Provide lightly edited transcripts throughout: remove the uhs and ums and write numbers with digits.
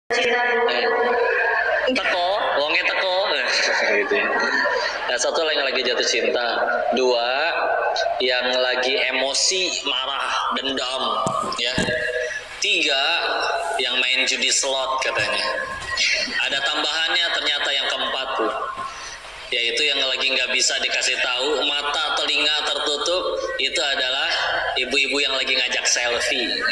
Cinta dulu. Teko, wongnya teko. Gitu ya. Nah, satu yang lagi jatuh cinta, dua yang lagi emosi, marah, dendam, ya. Tiga yang main judi slot katanya. Ada tambahannya ternyata yang keempat tuh, yaitu yang lagi nggak bisa dikasih tahu, mata telinga tertutup, itu adalah ibu-ibu yang lagi ngajak selfie.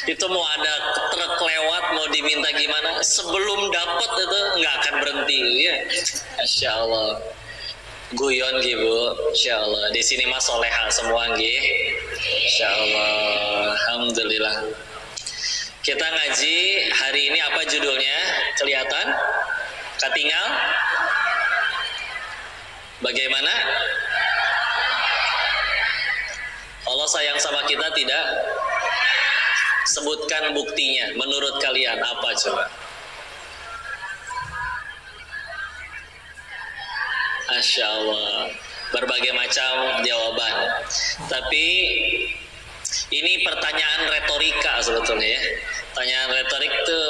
Itu mau ada truk lewat, mau diminta gimana, sebelum dapat itu nggak akan berhenti, ya. Masya Allah. Guyon gitu, Insya Allah. Di sini mas soleha semua gitu. Insya Allah. Alhamdulillah. Kita ngaji hari ini apa judulnya? Kelihatan? Katingal? Bagaimana? Allah sayang sama kita tidak? Sebutkan buktinya. Menurut kalian apa coba? Masya Allah. Berbagai macam jawaban. Tapi ini pertanyaan retorika sebetulnya ya. Pertanyaan retorik itu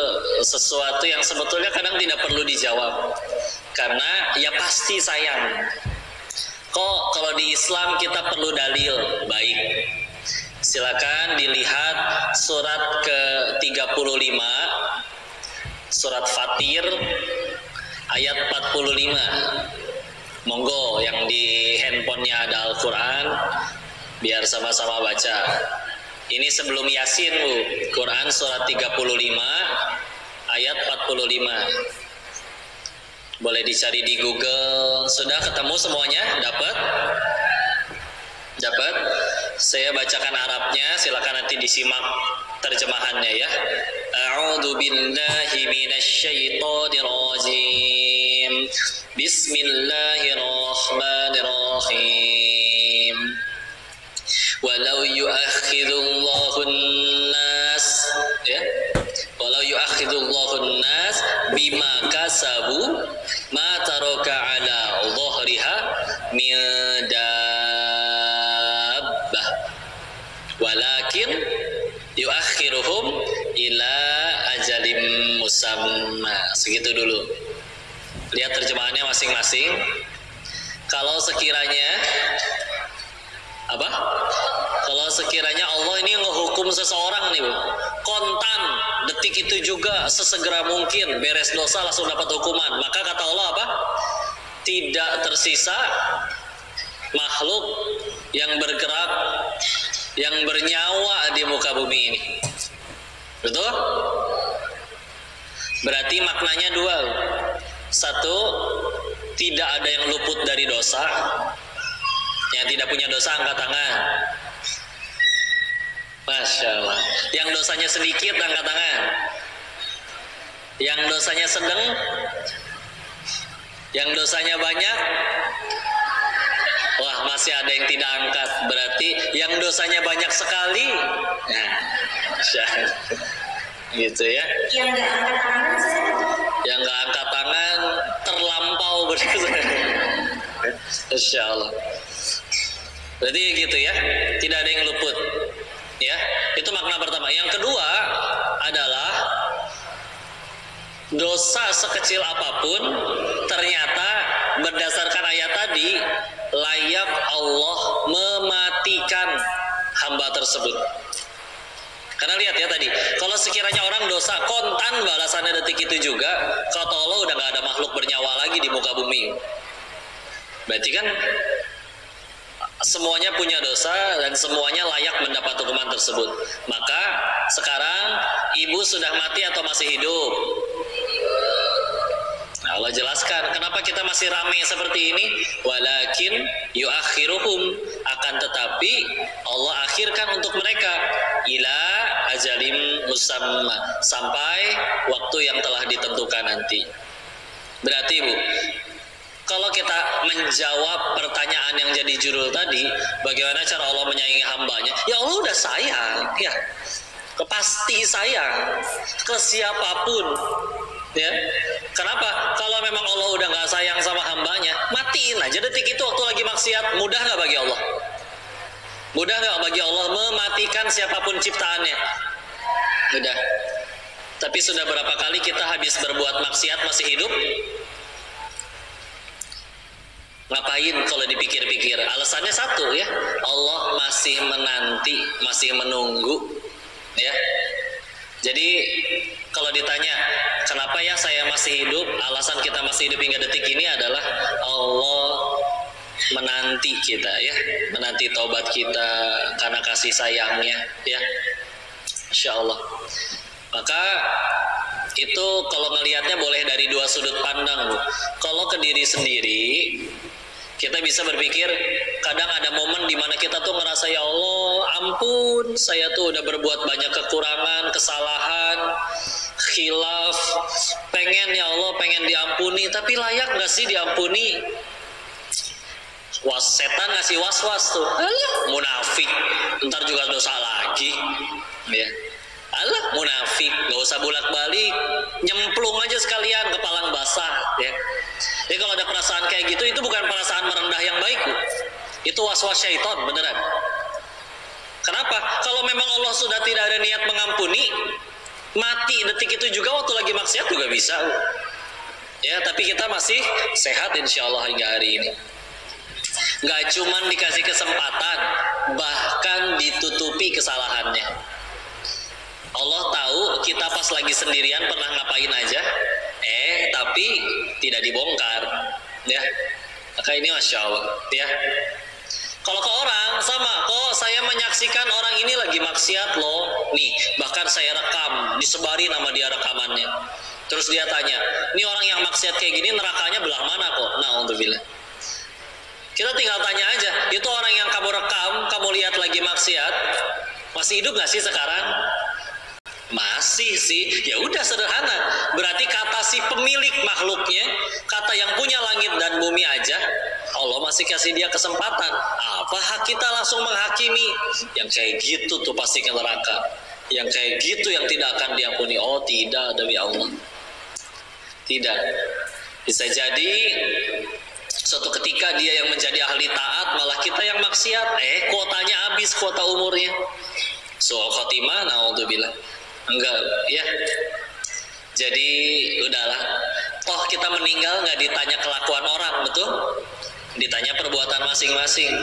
sesuatu yang sebetulnya kadang tidak perlu dijawab. Karena ya pasti sayang. Kok kalau di Islam kita perlu dalil? Baik. Silakan dilihat surat ke-35, surat Fatir ayat 45. Monggo yang di handphonenya ada Al-Quran, biar sama-sama baca. Ini sebelum Yasin Bu, Quran surat 35 ayat 45. Boleh dicari di Google. Sudah ketemu semuanya? Dapat? Dapat? Saya bacakan Arabnya, silakan nanti disimak terjemahannya ya. A'udzu billahi minasyaitonir rajim. Bismillahirrahmanirrahim. Walau yu'akhidullahu an-nas ya. Walau yu'akhidullahu an-nas bima kasabu ma taraka ala dhahriha min dabbah walakin yu'akhiruhum ila ajalim musamma. Segitu dulu. Lihat terjemahannya masing-masing. Kalau sekiranya apa? Kalau sekiranya Allah ini ngehukum seseorang nih Bu, kontan detik itu juga sesegera mungkin beres dosa langsung dapat hukuman, maka kata Allah apa? Tidak tersisa makhluk yang bergerak, yang bernyawa di muka bumi ini. Betul? Berarti maknanya dua. Satu, tidak ada yang luput dari dosa. Yang tidak punya dosa angkat tangan. Masya Allah. Yang dosanya sedikit angkat tangan. Yang dosanya sedang. Yang dosanya banyak. Wah, masih ada yang tidak angkat. Berarti yang dosanya banyak sekali. Nah, Masya Allah. Gitu ya. Yang nggak angkat tangan saya. Yang nggak angkat tangan terlampau berarti. Insya Allah. Berarti gitu ya, tidak ada yang luput. Ya, itu makna pertama. Yang kedua adalah dosa sekecil apapun ternyata berdasarkan ayat tadi layak Allah mematikan hamba tersebut. Karena lihat ya tadi, kalau sekiranya orang dosa kontan balasannya detik itu juga, kata Allah udah gak ada makhluk bernyawa lagi di muka bumi. Berarti kan semuanya punya dosa dan semuanya layak mendapat hukuman tersebut. Maka sekarang ibu sudah mati atau masih hidup? Nah, Allah jelaskan kenapa kita masih ramai seperti ini. Walakin yu'akhiruhum, akan tetapi Allah akhirkan untuk mereka ila ajalim musamma, sampai waktu yang telah ditentukan nanti. Berarti Bu, kalau kita menjawab pertanyaan yang jadi judul tadi, bagaimana cara Allah menyayangi hambanya? Ya Allah udah sayang, ya, pasti sayang ke siapapun, ya. Kenapa? Kalau memang Allah udah nggak sayang sama hambanya, matiin aja detik itu waktu lagi maksiat. Mudah nggak bagi Allah? Mudah nggak bagi Allah mematikan siapapun ciptaannya? Mudah. Tapi sudah berapa kali kita habis berbuat maksiat masih hidup? Ngapain kalau dipikir-pikir? Alasannya satu ya, Allah masih menanti, masih menunggu ya. Jadi kalau ditanya kenapa ya saya masih hidup, alasan kita masih hidup hingga detik ini adalah Allah menanti kita ya, menanti taubat kita karena kasih sayangnya ya, Insya Allah. Maka itu kalau ngelihatnya boleh dari dua sudut pandang, Bu. Kalau ke diri sendiri, kita bisa berpikir, kadang ada momen di mana kita tuh ngerasa, ya Allah, ampun, saya tuh udah berbuat banyak kekurangan, kesalahan, khilaf, pengen ya Allah, pengen diampuni, tapi layak nggak sih diampuni? Setan ngasih was-was tuh, alah munafik, ntar juga dosa lagi, ya. Alah munafik, nggak usah bolak-balik, nyemplung aja sekalian, kepalang basah, ya. Jadi kalau ada perasaan kayak gitu, itu bukan perasaan merendah yang baik, Bu. Itu was-was syaitan, beneran. Kenapa? Kalau memang Allah sudah tidak ada niat mengampuni, mati detik itu juga waktu lagi maksiat juga bisa, Bu. Ya, tapi kita masih sehat insya Allah hingga hari ini. Nggak cuman dikasih kesempatan, bahkan ditutupi kesalahannya. Allah tahu kita pas lagi sendirian pernah ngapain aja, tapi tidak dibongkar, ya. Maka ini Masya Allah, ya. Kalau ke orang sama, kok saya menyaksikan orang ini lagi maksiat loh, nih bahkan saya rekam, disebarin sama dia rekamannya. Terus dia tanya, ini orang yang maksiat kayak gini nerakanya belah mana kok? Nah, untuk bilang, kita tinggal tanya aja, itu orang yang kamu rekam, kamu lihat lagi maksiat, masih hidup nggak sih sekarang? Masih sih, ya udah sederhana. Berarti kata si pemilik makhluknya, kata yang punya langit dan bumi aja, Allah masih kasih dia kesempatan. Apa hak kita langsung menghakimi? Yang kayak gitu tuh pasti ke neraka. Yang kayak gitu yang tidak akan diampuni. Oh tidak, demi Allah. Tidak. Bisa jadi suatu ketika dia yang menjadi ahli taat, malah kita yang maksiat. Kuotanya habis, kuota umurnya. Soal khotimah, naudzubillah. Enggak, ya. Jadi udahlah. Toh kita meninggal nggak ditanya kelakuan orang, betul? Ditanya perbuatan masing-masing.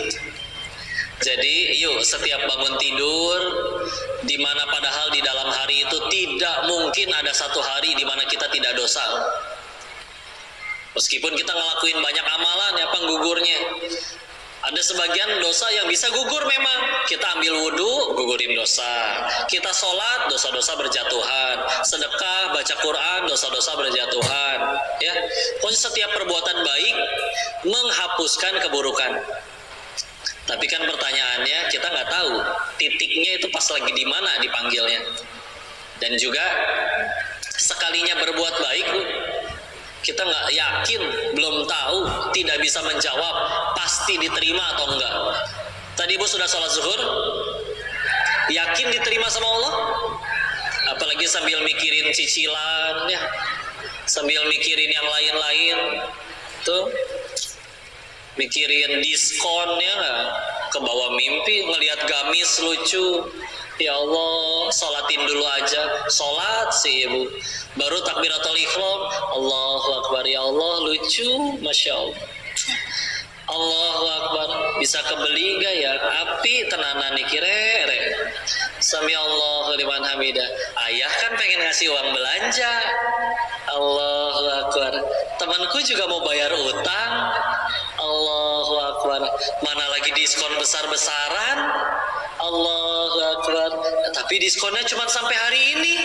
Jadi yuk setiap bangun tidur, di mana padahal di dalam hari itu tidak mungkin ada satu hari di mana kita tidak dosa. Meskipun kita ngelakuin banyak amalan ya penggugurnya. Ada sebagian dosa yang bisa gugur memang. Kita ambil wudhu, gugurin dosa. Kita sholat, dosa-dosa berjatuhan. Sedekah, baca Quran, dosa-dosa berjatuhan. Ya, pokoknya setiap perbuatan baik menghapuskan keburukan. Tapi kan pertanyaannya, kita nggak tahu titiknya itu pas lagi di mana dipanggilnya. Dan juga sekalinya berbuat baik, kita nggak yakin, belum tahu, tidak bisa menjawab pasti diterima atau enggak. Tadi Ibu sudah sholat zuhur, yakin diterima sama Allah? Apalagi sambil mikirin cicilan, ya, sambil mikirin yang lain-lain, tuh, mikirin diskonnya, ke bawah mimpi, ngelihat gamis lucu. Ya Allah, sholatin dulu aja. Sholat sih Ibu, baru takbiratul ihram, Allahu Akbar, ya Allah lucu, Masya Allah. Allahu Akbar, bisa kebeli gak ya? Api tenanan nikire. Sami Allahu liman hamidah. Ayah kan pengen ngasih uang belanja. Allahu Akbar. Temanku juga mau bayar utang. Allahu Akbar. Mana lagi diskon besar-besaran? Allahu Akbar. Tapi diskonnya cuma sampai hari ini.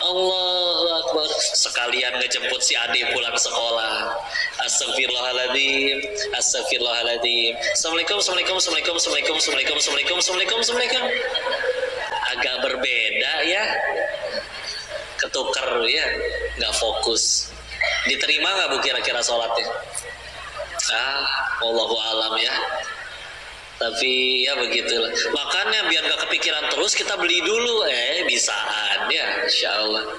Allahu Akbar. Sekalian ngejemput si adik pulang sekolah. Astagfirullahaladzim. Astagfirullahaladzim. Assalamualaikum, assalamualaikum, assalamualaikum, assalamualaikum, assalamualaikum, assalamualaikum, assalamualaikum, assalamualaikum. Agak berbeda ya. Ketuker ya. Nggak fokus. Diterima nggak Bu kira-kira sholatnya? Wallahu alam ya. Tapi ya begitulah. Makanya biar gak kepikiran terus, kita beli dulu. Bisaan ya, insya Allah.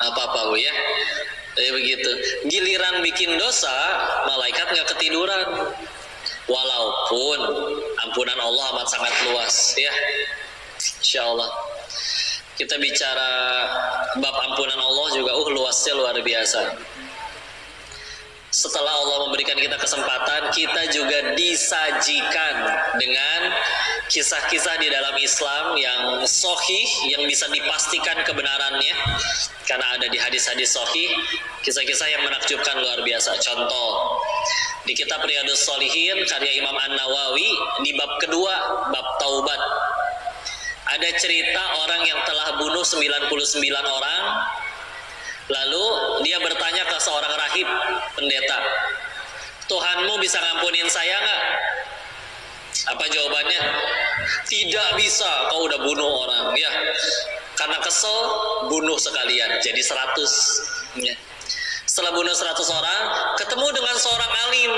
Apa-apa Bu ya. Begitu. Giliran bikin dosa, malaikat gak ketiduran. Walaupun ampunan Allah amat sangat luas ya, insya Allah. Kita bicara bab ampunan Allah juga luasnya luar biasa. Setelah Allah memberikan kita kesempatan, kita juga disajikan dengan kisah-kisah di dalam Islam yang sahih, yang bisa dipastikan kebenarannya karena ada di hadis-hadis sahih, kisah-kisah yang menakjubkan luar biasa. Contoh, di kitab Riyadhus Shalihin karya Imam An-Nawawi di bab kedua, bab taubat, ada cerita orang yang telah bunuh 99 orang. Lalu dia bertanya ke seorang rahib pendeta, Tuhanmu bisa ngampunin saya nggak? Apa jawabannya? Tidak bisa, kau udah bunuh orang. Ya, karena kesel bunuh sekalian, jadi 100. Ya. Setelah bunuh 100 orang, ketemu dengan seorang alim,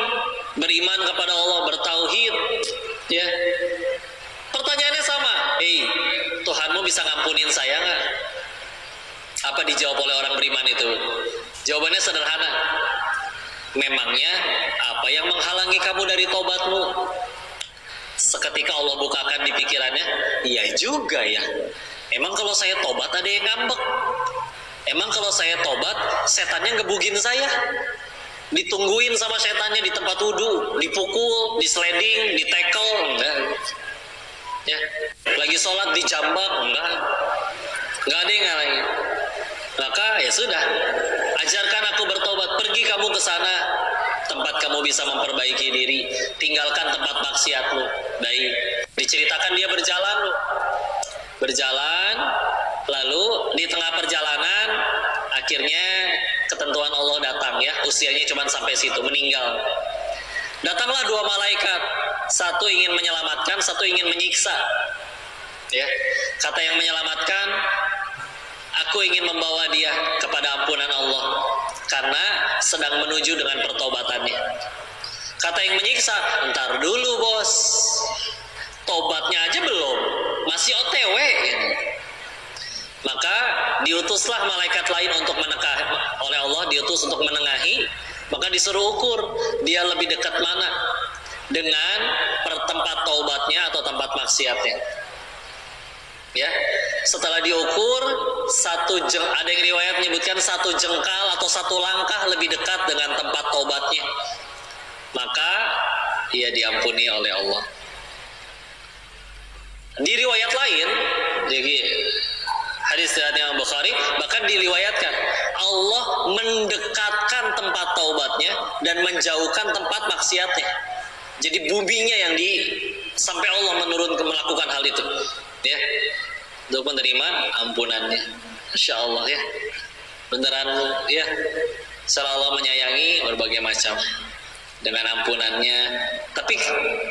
beriman kepada Allah, bertauhid. Ya, pertanyaannya sama, Tuhanmu bisa ngampunin saya nggak? Apa dijawab oleh orang beriman itu? Jawabannya sederhana. Memangnya apa yang menghalangi kamu dari tobatmu? Seketika Allah bukakan di pikirannya, iya juga ya. Emang kalau saya tobat ada yang ngambek? Emang kalau saya tobat, setannya ngebugin saya? Ditungguin sama setannya di tempat wudhu, dipukul, disleding, ditekel, enggak. Ya, lagi sholat dijambak, enggak. Enggak ada yang ngalahin. Maka ya sudah, ajarkan aku bertobat, pergi kamu ke sana, tempat kamu bisa memperbaiki diri, tinggalkan tempat maksiatmu. Baik, diceritakan dia berjalan, lalu di tengah perjalanan akhirnya ketentuan Allah datang ya, usianya cuma sampai situ, meninggal. Datanglah 2 malaikat, satu ingin menyelamatkan, satu ingin menyiksa. Ya, kata yang menyelamatkan, aku ingin membawa dia kepada ampunan Allah karena sedang menuju dengan pertobatannya. Kata yang menyiksa, ntar dulu bos, tobatnya aja belum, masih OTW. Maka diutuslah malaikat lain untuk oleh Allah diutus untuk menengahi. Maka disuruh ukur dia lebih dekat mana dengan tempat taubatnya atau tempat maksiatnya. Ya, setelah diukur ada yang riwayat menyebutkan 1 jengkal atau 1 langkah lebih dekat dengan tempat taubatnya, maka ia diampuni oleh Allah. Di riwayat lain, jadi hadis dari Imam Bukhari, bahkan diriwayatkan Allah mendekatkan tempat taubatnya dan menjauhkan tempat maksiatnya. Jadi buminya yang sampai Allah melakukan hal itu. Ya, untuk menerima ampunannya, Insya Allah ya, beneran ya, setelah Allah menyayangi berbagai macam dengan ampunannya. Tapi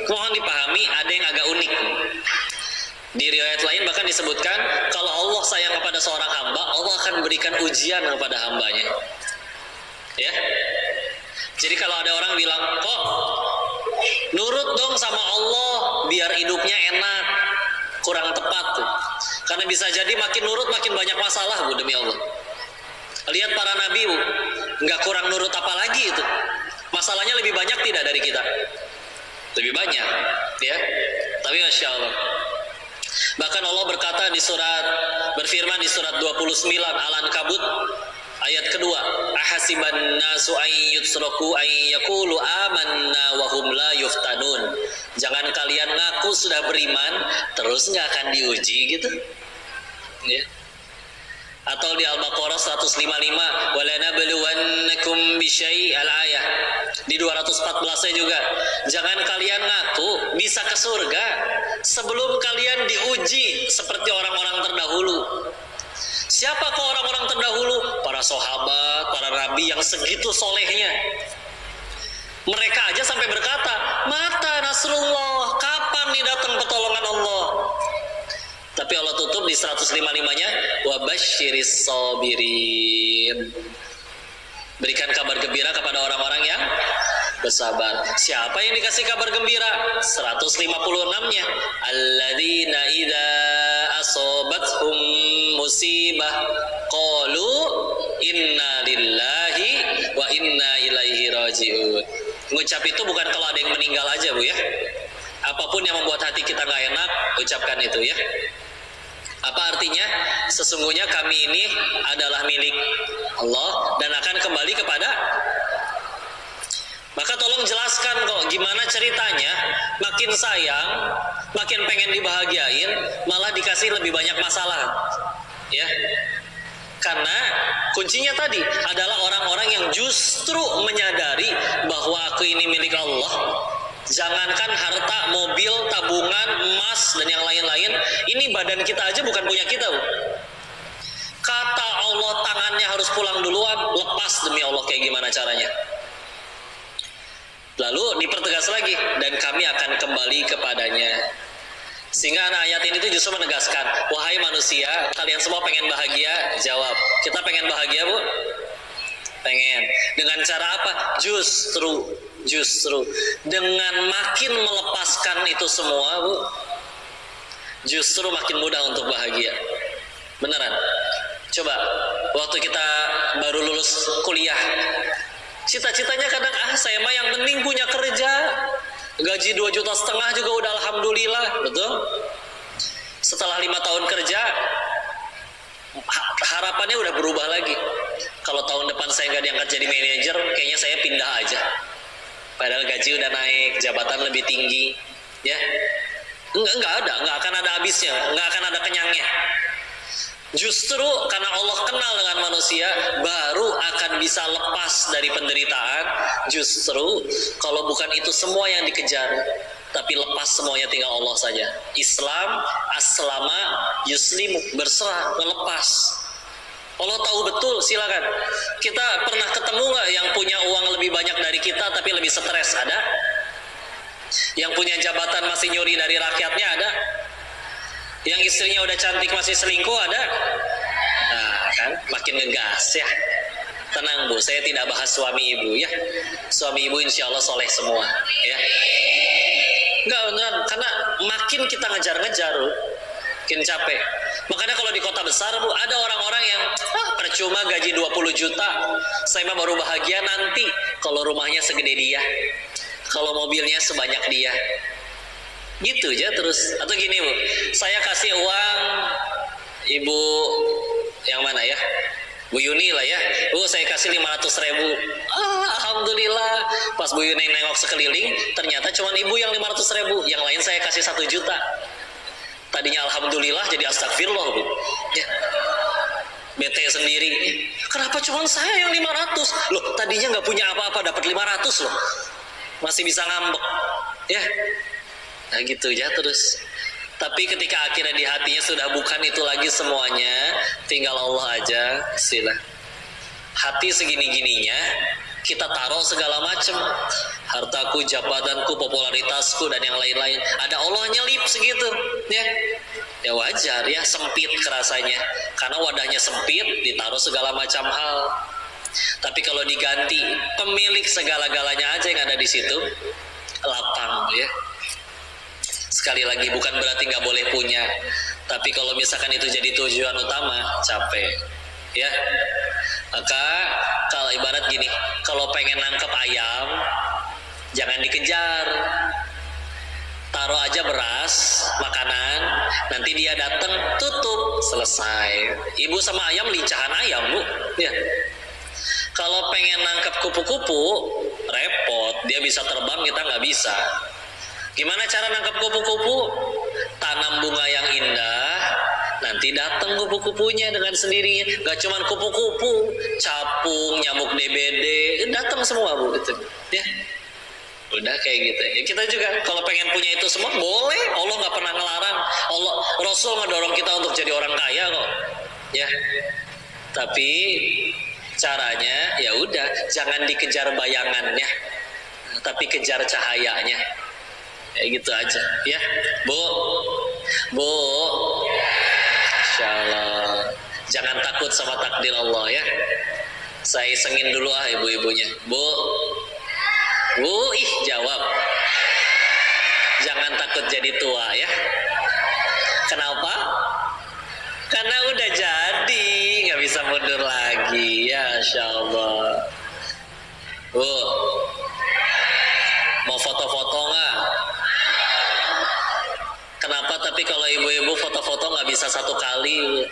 mohon dipahami, ada yang agak unik. Di riwayat lain bahkan disebutkan kalau Allah sayang kepada seorang hamba, Allah akan berikan ujian kepada hambanya. Ya, jadi kalau ada orang bilang, kok nurut dong sama Allah biar hidupnya enak, kurang tepat tuh. Karena bisa jadi makin nurut makin banyak masalah, Bu, demi Allah. Lihat para nabi, Bu, nggak kurang nurut apa lagi itu. Masalahnya lebih banyak tidak dari kita? Lebih banyak, ya. Tapi Masya Allah. Bahkan Allah berfirman di surat 29 Al-Ankabut ayat kedua, ahasiban nasu ayyutsraku ayyakulu amanna wa hum la yuftanun. Jangan kalian ngaku sudah beriman terus nggak akan diuji gitu. Ya. Atau di Al-Baqarah 155, walanabluwannakum bisyai' al-ayah. Di 214-nya juga, jangan kalian ngaku bisa ke surga sebelum kalian diuji seperti orang-orang terdahulu. Siapakah orang-orang terdahulu? Para sahabat, para nabi yang segitu solehnya. Mereka aja sampai berkata, mata nasrullah, kapan nih datang pertolongan Allah? Tapi Allah tutup di 155-nya, wabasyiris sabirin. Berikan kabar gembira kepada orang-orang yang bersabar. Siapa yang dikasih kabar gembira? 156-nya, alladzina idza asobathum musibah qalu inna lillahi wa inna ilaihi raji'un. Ngucap itu bukan kalau ada yang meninggal aja, Bu, ya. Apapun yang membuat hati kita nggak enak, ucapkan itu, ya. Apa artinya? Sesungguhnya kami ini adalah milik Allah dan akan kembali kepada. Maka tolong jelaskan kok gimana ceritanya makin sayang, makin pengen dibahagiain, malah dikasih lebih banyak masalah. Ya. Karena kuncinya tadi adalah orang-orang yang justru menyadari bahwa aku ini milik Allah. Jangankan harta, mobil, tabungan, emas, dan yang lain-lain, ini badan kita aja bukan punya kita, Bu. Kata Allah tangannya harus pulang duluan, lepas demi Allah kayak gimana caranya. Lalu dipertegas lagi, dan kami akan kembali kepadanya. Sehingga ayat ini tuh justru menegaskan, wahai manusia, kalian semua pengen bahagia? Jawab, kita pengen bahagia, Bu? Pengen. Dengan cara apa? Justru dengan makin melepaskan itu semua, Bu, justru makin mudah untuk bahagia. Beneran. Coba waktu kita baru lulus kuliah, cita-citanya kadang saya mah yang penting punya kerja, gaji 2,5 juta juga udah alhamdulillah, betul? Setelah 5 tahun kerja, harapannya udah berubah lagi. Kalau tahun depan saya nggak diangkat jadi manajer, kayaknya saya pindah aja. Padahal gaji udah naik, jabatan lebih tinggi, ya. Nggak akan ada habisnya, nggak akan ada kenyangnya. Justru karena Allah kenal dengan manusia, baru akan bisa lepas dari penderitaan. Justru kalau bukan itu semua yang dikejar, tapi lepas semuanya tinggal Allah saja. Islam, aslama, yuslimu, berserah, melepas. Allah tahu betul, silakan. Kita pernah ketemu nggak yang punya uang lebih banyak dari kita tapi lebih stres? Ada? Yang punya jabatan masih nyuri dari rakyatnya? Ada? Yang istrinya udah cantik masih selingkuh? Ada? Nah kan, makin ngegas ya. Tenang Bu, saya tidak bahas suami ibu ya. Suami ibu insya Allah soleh semua ya. Enggak beneran, karena makin kita ngejar-ngejar, makin capek. Makanya kalau di kota besar, Bu, ada orang-orang yang percuma gaji 20 juta, saya mah baru bahagia nanti kalau rumahnya segede dia, kalau mobilnya sebanyak dia. Gitu aja terus. Atau gini, Bu, saya kasih uang ibu yang mana ya, Bu Yuni lah ya, Bu, saya kasih 500.000. Alhamdulillah. Pas Bu Yuni nengok sekeliling, ternyata cuma ibu yang 500.000, yang lain saya kasih 1 juta. Tadinya alhamdulillah jadi astagfirullah, Bu. Ya. Bete sendiri. Kenapa cuma saya yang 500? Loh, tadinya nggak punya apa-apa, dapat 500 loh. Masih bisa ngambek. Ya. Nah gitu ya terus. Tapi ketika akhirnya di hatinya sudah bukan itu lagi semuanya, tinggal Allah aja, sila. Hati segini-gininya, kita taruh segala macam, hartaku, jabatanku, popularitasku, dan yang lain-lain. Ada Allah nyelip segitu, ya. Ya wajar ya, sempit kerasanya. Karena wadahnya sempit, ditaruh segala macam hal. Tapi kalau diganti, pemilik segala-galanya aja yang ada di situ, lapang, ya. Sekali lagi, bukan berarti nggak boleh punya, tapi kalau misalkan itu jadi tujuan utama, capek, ya. Maka kalau ibarat gini, kalau pengen nangkep ayam, jangan dikejar, taruh aja beras, makanan, nanti dia datang, tutup, selesai. Ibu sama ayam lincahan ayam, Bu, ya. Kalau pengen nangkep kupu-kupu, repot, dia bisa terbang, kita nggak bisa. Gimana cara nangkap kupu-kupu? Tanam bunga yang indah, nanti datang kupu-kupunya dengan sendirinya. Gak cuman kupu-kupu, capung, nyamuk DBD, datang semua, Bu, gitu. Ya, udah kayak gitu. Ya, kita juga kalau pengen punya itu semua boleh. Allah nggak pernah ngelarang. Allah, Rasul ngedorong kita untuk jadi orang kaya kok. Ya, tapi caranya ya udah, jangan dikejar bayangannya, tapi kejar cahayanya. Ya gitu aja ya, Bu, Insya Allah jangan takut sama takdir Allah ya. Saya isengin dulu ibu-ibunya, Bu, jawab, jangan takut jadi tua ya. Kenapa? Karena udah jadi, nggak bisa mundur lagi ya, Insya Allah. Bu, mau foto-foto nggak? Kenapa? Tapi kalau ibu-ibu foto-foto nggak bisa 1 kali. sekali.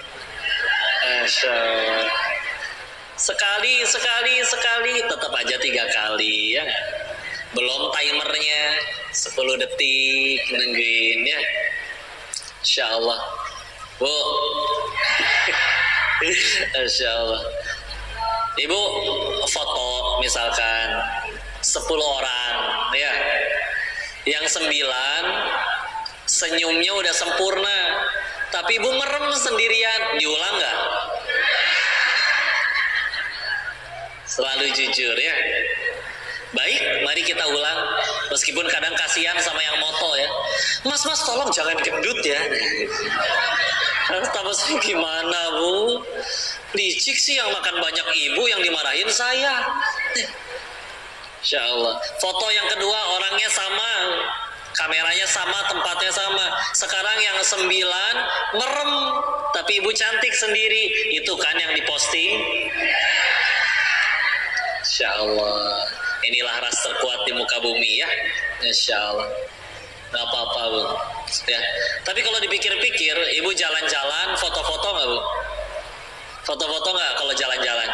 Masya Allah. Sekali, tetap aja 3 kali ya. Belum timernya 10 detik nungguin ya. Insya Allah. Bu. Insya Allah. Ibu foto misalkan 10 orang ya. Yang 9 senyumnya udah sempurna, tapi ibu merem sendirian, diulang nggak? Selalu jujur ya. Baik, mari kita ulang. Meskipun kadang kasihan sama yang moto ya. Mas tolong jangan gendut ya. Tapi saya gimana bu? Licik sih yang makan banyak ibu, yang dimarahin saya. Insya Allah. Foto yang kedua orangnya sama, kameranya sama, tempatnya sama. Sekarang yang 9 merem, tapi ibu cantik sendiri. Itu kan yang diposting. Insya Allah. Inilah ras terkuat di muka bumi ya. Insya Allah. Gak apa-apa bu ya. Tapi kalau dipikir-pikir, ibu jalan-jalan foto-foto gak bu? Foto-foto gak kalau jalan-jalan?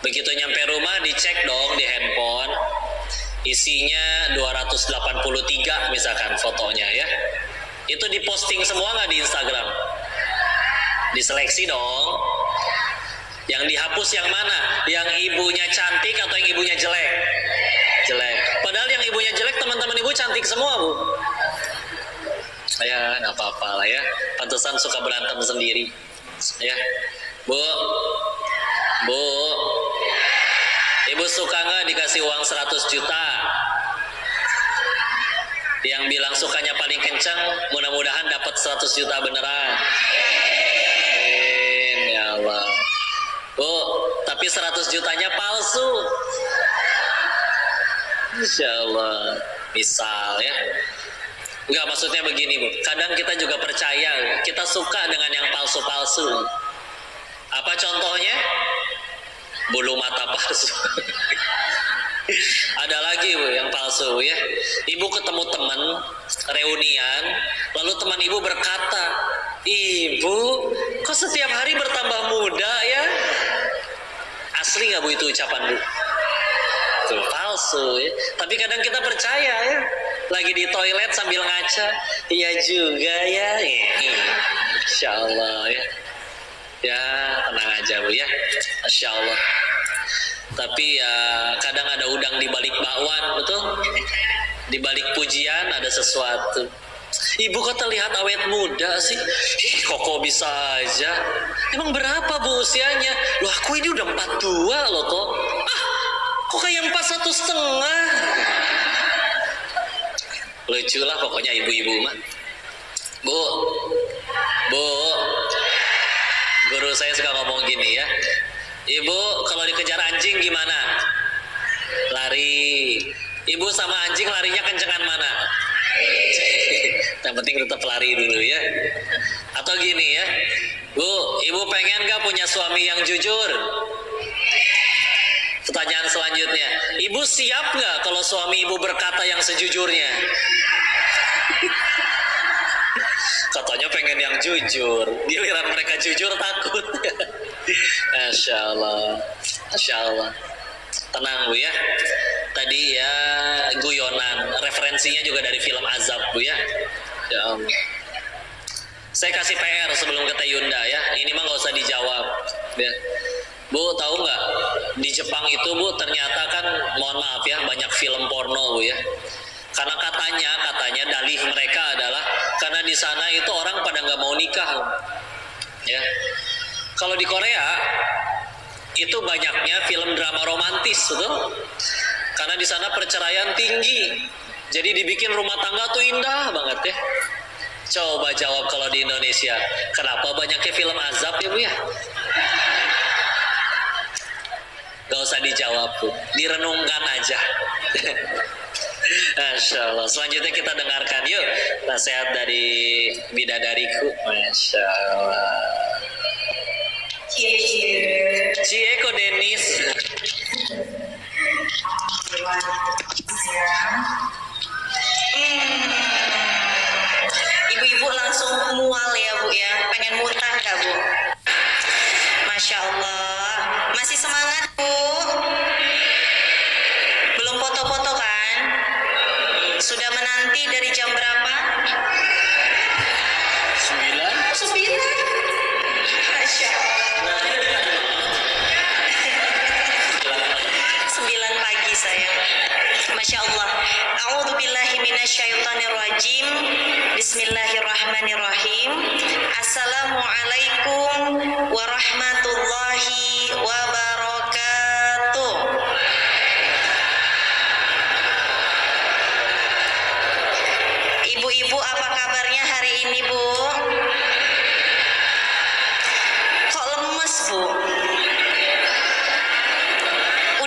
Begitu nyampe rumah dicek dong di handphone, isinya 283 misalkan fotonya ya. Itu diposting semua gak di Instagram? Diseleksi dong. Yang dihapus yang mana? Yang ibunya cantik atau yang ibunya jelek? Jelek. Padahal yang ibunya jelek teman-teman ibu cantik semua bu. Ya nggak apa-apa lah ya. Pantesan suka berantem sendiri. Ya, bu, ibu suka nggak dikasih uang 100 juta? Yang bilang sukanya paling kencang, mudah-mudahan dapat 100 juta beneran. Amin ya Allah. Bu, tapi 100 jutanya palsu. Insya Allah. Misal ya. Enggak, maksudnya begini bu. Kadang kita juga percaya, kita suka dengan yang palsu-palsu. Apa contohnya? Bulu mata palsu. Ada lagi bu yang palsu ya. Ibu ketemu teman reunian, lalu teman ibu berkata, ibu kok setiap hari bertambah muda ya? Asli nggak bu itu ucapan bu? Itu palsu ya. Tapi kadang kita percaya ya. Lagi di toilet sambil ngaca, iya juga ya. Insya Allah ya. Ya tenang aja bu ya. Insya Allah. Tapi ya kadang ada udang di balik bakwan, betul? Di balik pujian ada sesuatu. Ibu kok terlihat awet muda sih? Kok bisa aja? Emang berapa bu usianya? Loh aku ini udah 42 loh kok. Kok kayak 41,5? Lucu lah pokoknya ibu-ibu mah. Bu, guru saya suka ngomong gini ya. Ibu kalau dikejar anjing gimana? Lari. Ibu sama anjing larinya kencengan mana? Yang penting tetap lari dulu ya. Atau gini ya, bu, ibu pengen gak punya suami yang jujur? Pertanyaan selanjutnya, ibu siap gak kalau suami ibu berkata yang sejujurnya? Katanya pengen yang jujur, giliran mereka jujur takut. Masya Allah, Masya Allah. Tenang bu ya. Tadi ya guyonan, referensinya juga dari film Azab bu ya. Ya Allah. Saya kasih PR sebelum ke Teh Yunda ya. Ini mah nggak usah dijawab. Ya. Bu tahu nggak? Di Jepang itu bu ternyata kan, mohon maaf ya, banyak film porno bu ya. Karena katanya dalih mereka adalah karena di sana itu orang pada nggak mau nikah. Ya. Kalau di Korea itu banyaknya film drama romantis, betul? Karena di sana perceraian tinggi. Jadi dibikin rumah tangga tuh indah banget ya. Coba jawab kalau di Indonesia, kenapa banyaknya film azab ya bu ya? Gak usah dijawab bu, direnungkan aja. Masya Allah. Selanjutnya kita dengarkan yuk nasihat dari bidadariku. Masya Allah. Cie kok Denis. Ibu-ibu langsung mual ya bu ya. Bismillahirrahmanirrahim. Assalamualaikum warahmatullahi wabarakatuh. Ibu-ibu, apa kabarnya hari ini, Bu? Kok lemes, Bu?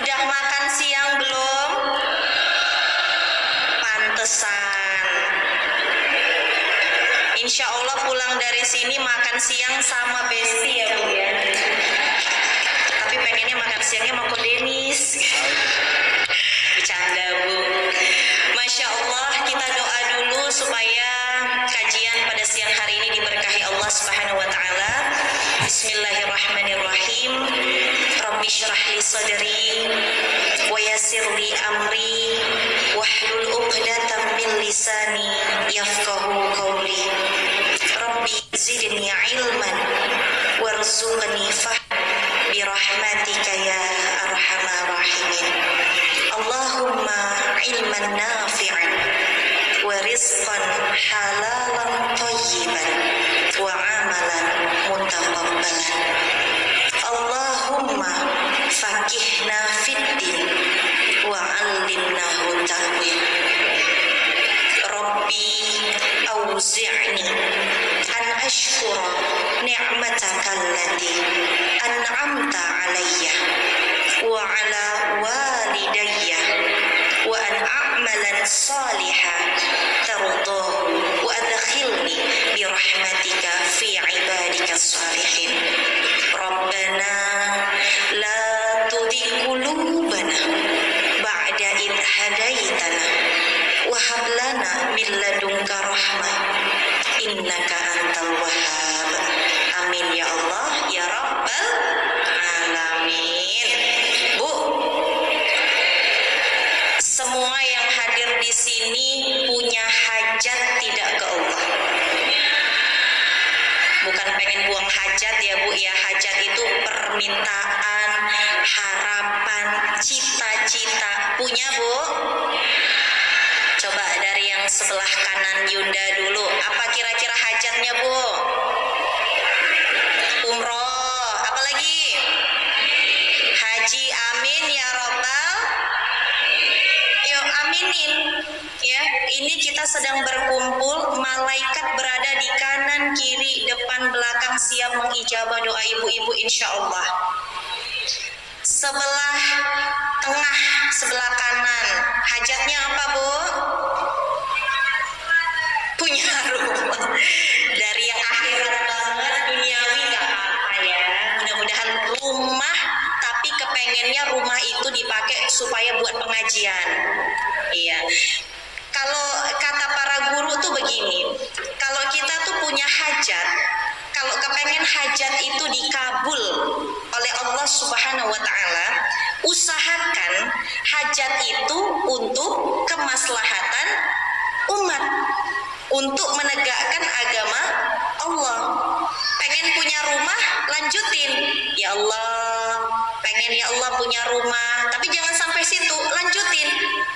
Udah makan siang belum? Pantesan. Insya Allah pulang dari sini makan siang sama Besti ya, Bu ya. Tapi pengennya makan siangnya sama Ko Denis. Bercanda, Bu. Masya Allah, kita doa dulu supaya kajian pada siang hari ini diberkahi Allah Subhanahu wa taala. Bismillahirrahmanirrahim. Rabbi shrah li sadri wa yassir li amri wahlul 'uqdatam min lisani yafqahu qawli. Rabbi zidni ilman warzuqni fahman bi rahmatika ya arhamar rahimin. Allahumma ilman nafi'an wa rizqan halalan thayyiban wa amalan mutaqabbalan. Allahumma faqihna fid-din wa 'allimnahu ta'wil. Rabbi auzi'ni an ashkura ni'mataka allati an'amta 'alayya wa 'ala walidayya wa an a'malan salihan tardahu wa adkhilni bi rahmatika fi ibadika salihin. Rabbana la tuzigh qulubana ba'da idh hadaitana wa hab lana min ladunka rahmah innaka antal wahhab. Amin ya Allah ya rabbal alamin. Bu, semua yang hadir di sini punya hajat tidak ke Allah? Bukan pengen buang hajat ya, Bu ya. Hajat itu permintaan, harapan, cita-cita. Punya, Bu? Coba dari yang sebelah kanan Yunda dulu. Apa kira-kira hajatnya, Bu? Umroh. Apa lagi? Haji. Amin ya robbal. Yuk aminin. Ya, ini kita sedang berkumpul. Malaikat berada di kanan, kiri, depan, belakang, siap mengijabah doa ibu-ibu insya Allah. Sebelah tengah, sebelah kanan. Hajatnya apa, Bu? Punya rumah. Dari yang akhirat banget, duniawi gak apa-apa ya. Mudah-mudahan rumah, tapi kepengennya rumah itu dipakai supaya buat pengajian. Iya. Kalau kata para guru tuh begini, kalau kita tuh punya hajat, kalau kepengen hajat itu dikabul oleh Allah Subhanahu wa taala, usahakan hajat itu untuk kemaslahatan umat, untuk menegakkan agama Allah. Pengen punya rumah, lanjutin. Ya Allah, pengen ya Allah punya rumah, tapi jangan sampai situ, lanjutin.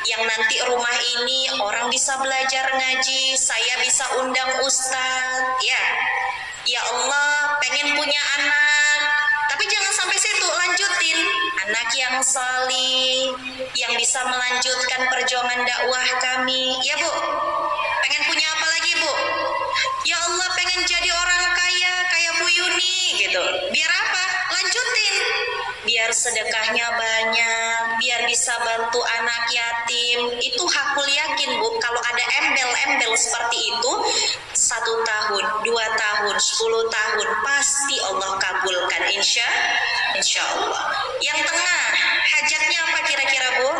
Yang nanti rumah ini orang bisa belajar ngaji, saya bisa undang ustadz, ya. Ya Allah, pengen punya anak, tapi jangan sampai situ, lanjutin. Anak yang salih, yang bisa melanjutkan perjuangan dakwah kami, ya Bu. Pengen punya apa lagi, Bu? Ya Allah, pengen jadi orang kaya, kayak Bu Yuni gitu. Biar apa? Lanjutin. Biar sedekahnya banyak, biar bisa bantu anak yatim. Itu hakul yakin, Bu. Kalau ada embel-embel seperti itu, 1 tahun, 2 tahun, 10 tahun, pasti Allah kabulkan, insya Allah. Yang tengah, hajatnya apa kira-kira, Bu?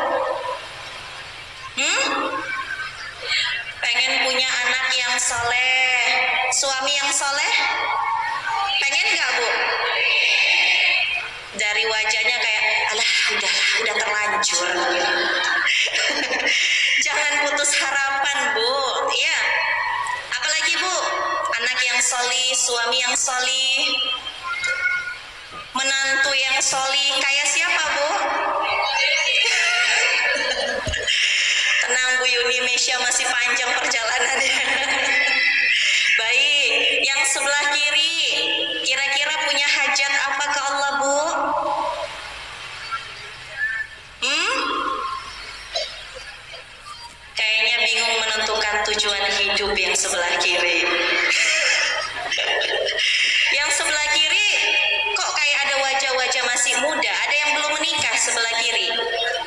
Pengen punya anak yang soleh, suami yang soleh? Pengen gak, Bu? Dari wajahnya kayak, alah udah terlanjur. Jangan putus harapan, Bu. Ya. Apalagi, Bu? Anak yang solih, suami yang solih, menantu yang solih. Kayak siapa, Bu? Tenang, Bu Yuni, Mesya masih panjang perjalanannya. Baik, yang sebelah kiri kira-kira punya hajat apa ke Allah, Bu? Kayaknya bingung menentukan tujuan hidup yang sebelah kiri. Yang sebelah kiri kok kayak ada wajah-wajah masih muda, ada yang belum menikah sebelah kiri.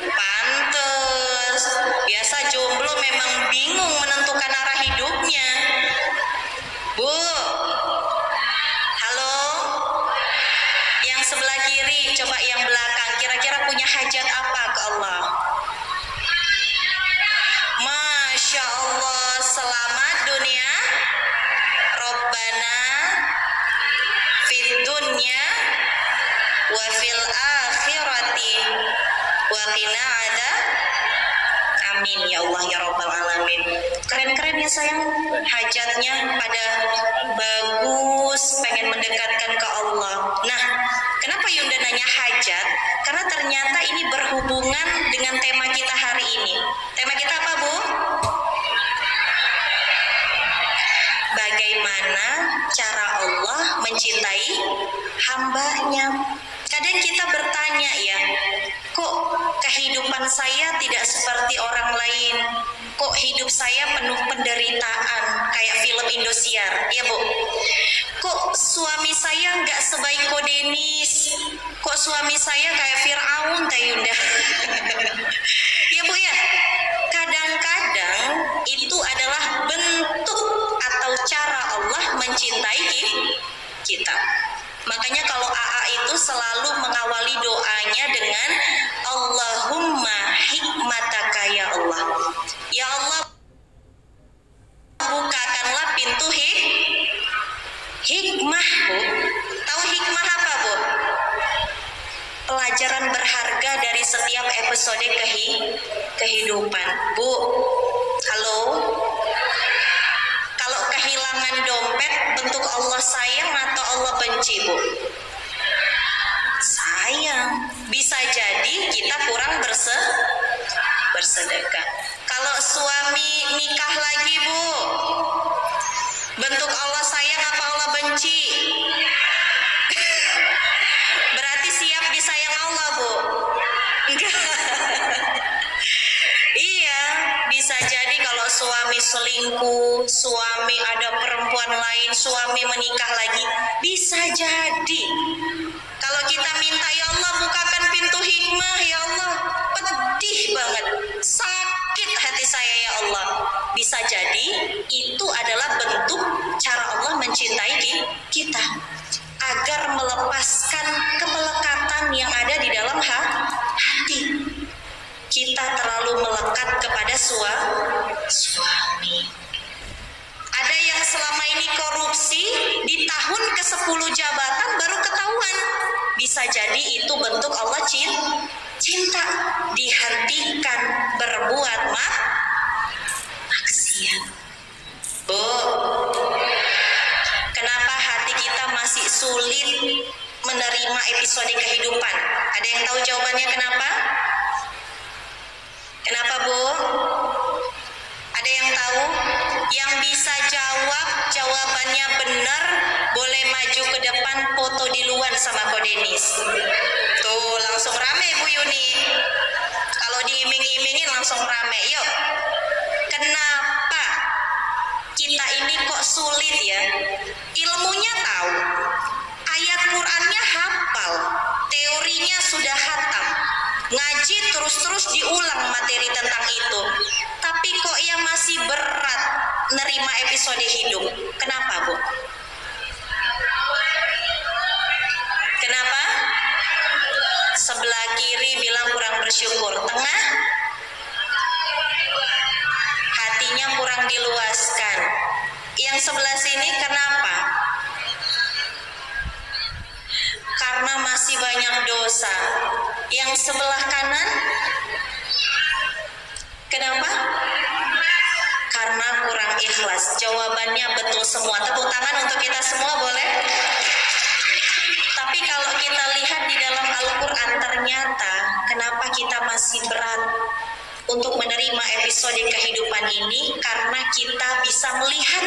Pantes, biasa jomblo memang bingung menentukan arah hidupnya. Bu, halo? Yang sebelah kiri, coba yang belakang, kira-kira punya hajat apa ke Allah? Masya Allah, selamat dunia. Rabbana fid dunya wa fil akhirati wa qina adza. Amin ya Allah ya Rabbal alamin. Keren-keren ya sayang, hajatnya pada bagus, pengen mendekatkan ke Allah. Nah, kenapa Yunda nanya hajat? Karena ternyata ini berhubungan dengan tema kita hari ini. Tema kita apa, Bu? Bagaimana cara Allah mencintai hambanya. Kadang kita bertanya ya, kok kehidupan saya tidak seperti orang lain? Kok hidup saya penuh penderitaan kayak film Indosiar, ya Bu? Kok suami saya nggak sebaik Ko Denis? Kok suami saya kayak Fir'aun, Tayunda? Ya Bu ya, kadang-kadang itu adalah bentuk atau cara Allah mencintai kita. Makanya kalau AA itu selalu mengawali doanya dengan Allahumma hikmataka ya Allah. Ya Allah, bukakanlah pintu hikmah, Bu. Tahu hikmah apa, Bu? Pelajaran berharga dari setiap episode kehidupan. Bu, halo? Kalau kehilangan dompet, bentuk Allah sayang atau Allah benci, Bu? Sayang. Bisa jadi kita kurang bersedekah. Kalau suami nikah lagi, Bu, bentuk Allah sayang apa Allah benci? Berarti siap disayang Allah, Bu? Enggak. Iya, bisa jadi kalau suami selingkuh, suami ada perempuan lain, suami menikah lagi, bisa jadi. Kalau kita minta, ya Allah bukakan pintu hikmah, ya Allah, pedih banget, sakit hati saya ya Allah. Bisa jadi itu adalah bentuk cara Allah mencintai kita, agar melepaskan kemelekatan yang ada di dalam hati. Kita terlalu melekat kepada suami. Ada yang selama ini korupsi, di tahun ke-10 jabatan baru ketahuan. Bisa jadi itu bentuk Allah cinta. Dihentikan berbuat maksiat. Bu, kenapa hati kita masih sulit menerima episode kehidupan? Ada yang tahu jawabannya kenapa? Kenapa, Bu? Ada yang tahu? Yang bisa jawab jawabannya benar boleh maju ke depan foto di luar sama Ko Denis. Tuh langsung rame Bu Yuni. Kalau diiming-imingin langsung rame. Yuk. Kenapa kita ini kok sulit ya? Ilmunya tahu, ayat Qur'annya hafal, teorinya sudah hatam, ngaji terus-terus diulang materi tentang itu, tapi kok yang masih berat nerima episode hidup. Kenapa, Bu? Kenapa? Sebelah kiri bilang kurang bersyukur, tengah hatinya kurang diluaskan. Yang sebelah sini kenapa? Karena masih banyak dosa. Yang sebelah kanan kenapa? Karena kurang ikhlas. Jawabannya betul semua. Tepuk tangan untuk kita semua boleh? Tapi kalau kita lihat di dalam Al-Quran, ternyata kenapa kita masih berat untuk menerima episode kehidupan ini? Karena kita bisa melihat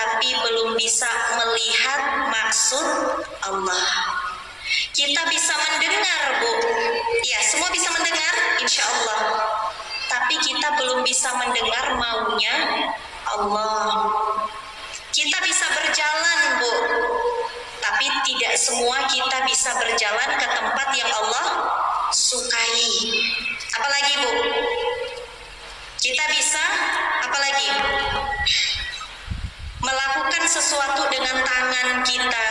tapi belum bisa melihat maksud Allah. Kita bisa mendengar, Bu. Ya, semua bisa mendengar, insya Allah. Tapi kita belum bisa mendengar maunya Allah. Kita bisa berjalan, Bu. Tapi tidak semua kita bisa berjalan ke tempat yang Allah sukai. Apalagi, Bu? Kita bisa, apalagi? Melakukan sesuatu dengan tangan kita,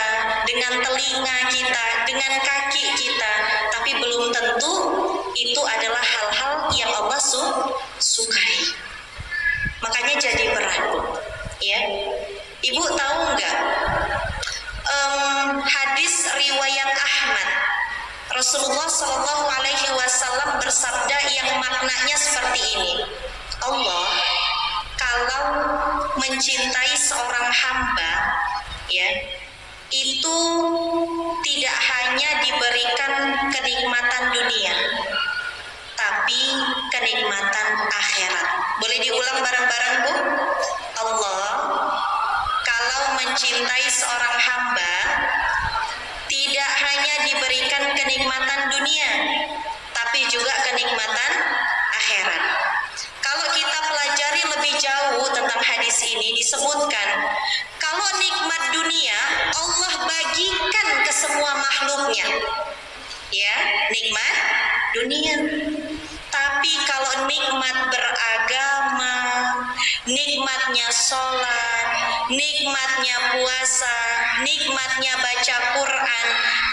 dengan telinga kita, dengan kaki kita, tapi belum tentu itu adalah hal-hal yang Allah sukai. Makanya jadi berat, ya. Ibu tahu nggak? Hadis riwayat Ahmad, Rasulullah Shallallahu Alaihi Wasallam bersabda yang maknanya seperti ini. Allah kalau mencintai seorang hamba, ya, itu tidak hanya diberikan kenikmatan dunia, tapi kenikmatan akhirat. Boleh diulang bareng-bareng, Bu? Allah kalau mencintai seorang hamba, tidak hanya diberikan kenikmatan dunia, tapi juga kenikmatan akhirat. Kalau kita pelajari lebih jauh tentang hadis ini, disebutkan kalau nikmat dunia Allah bagikan ke semua makhluknya, ya, nikmat dunia. Tapi kalau nikmat beragama, nikmatnya sholat, nikmatnya puasa, nikmatnya baca Quran,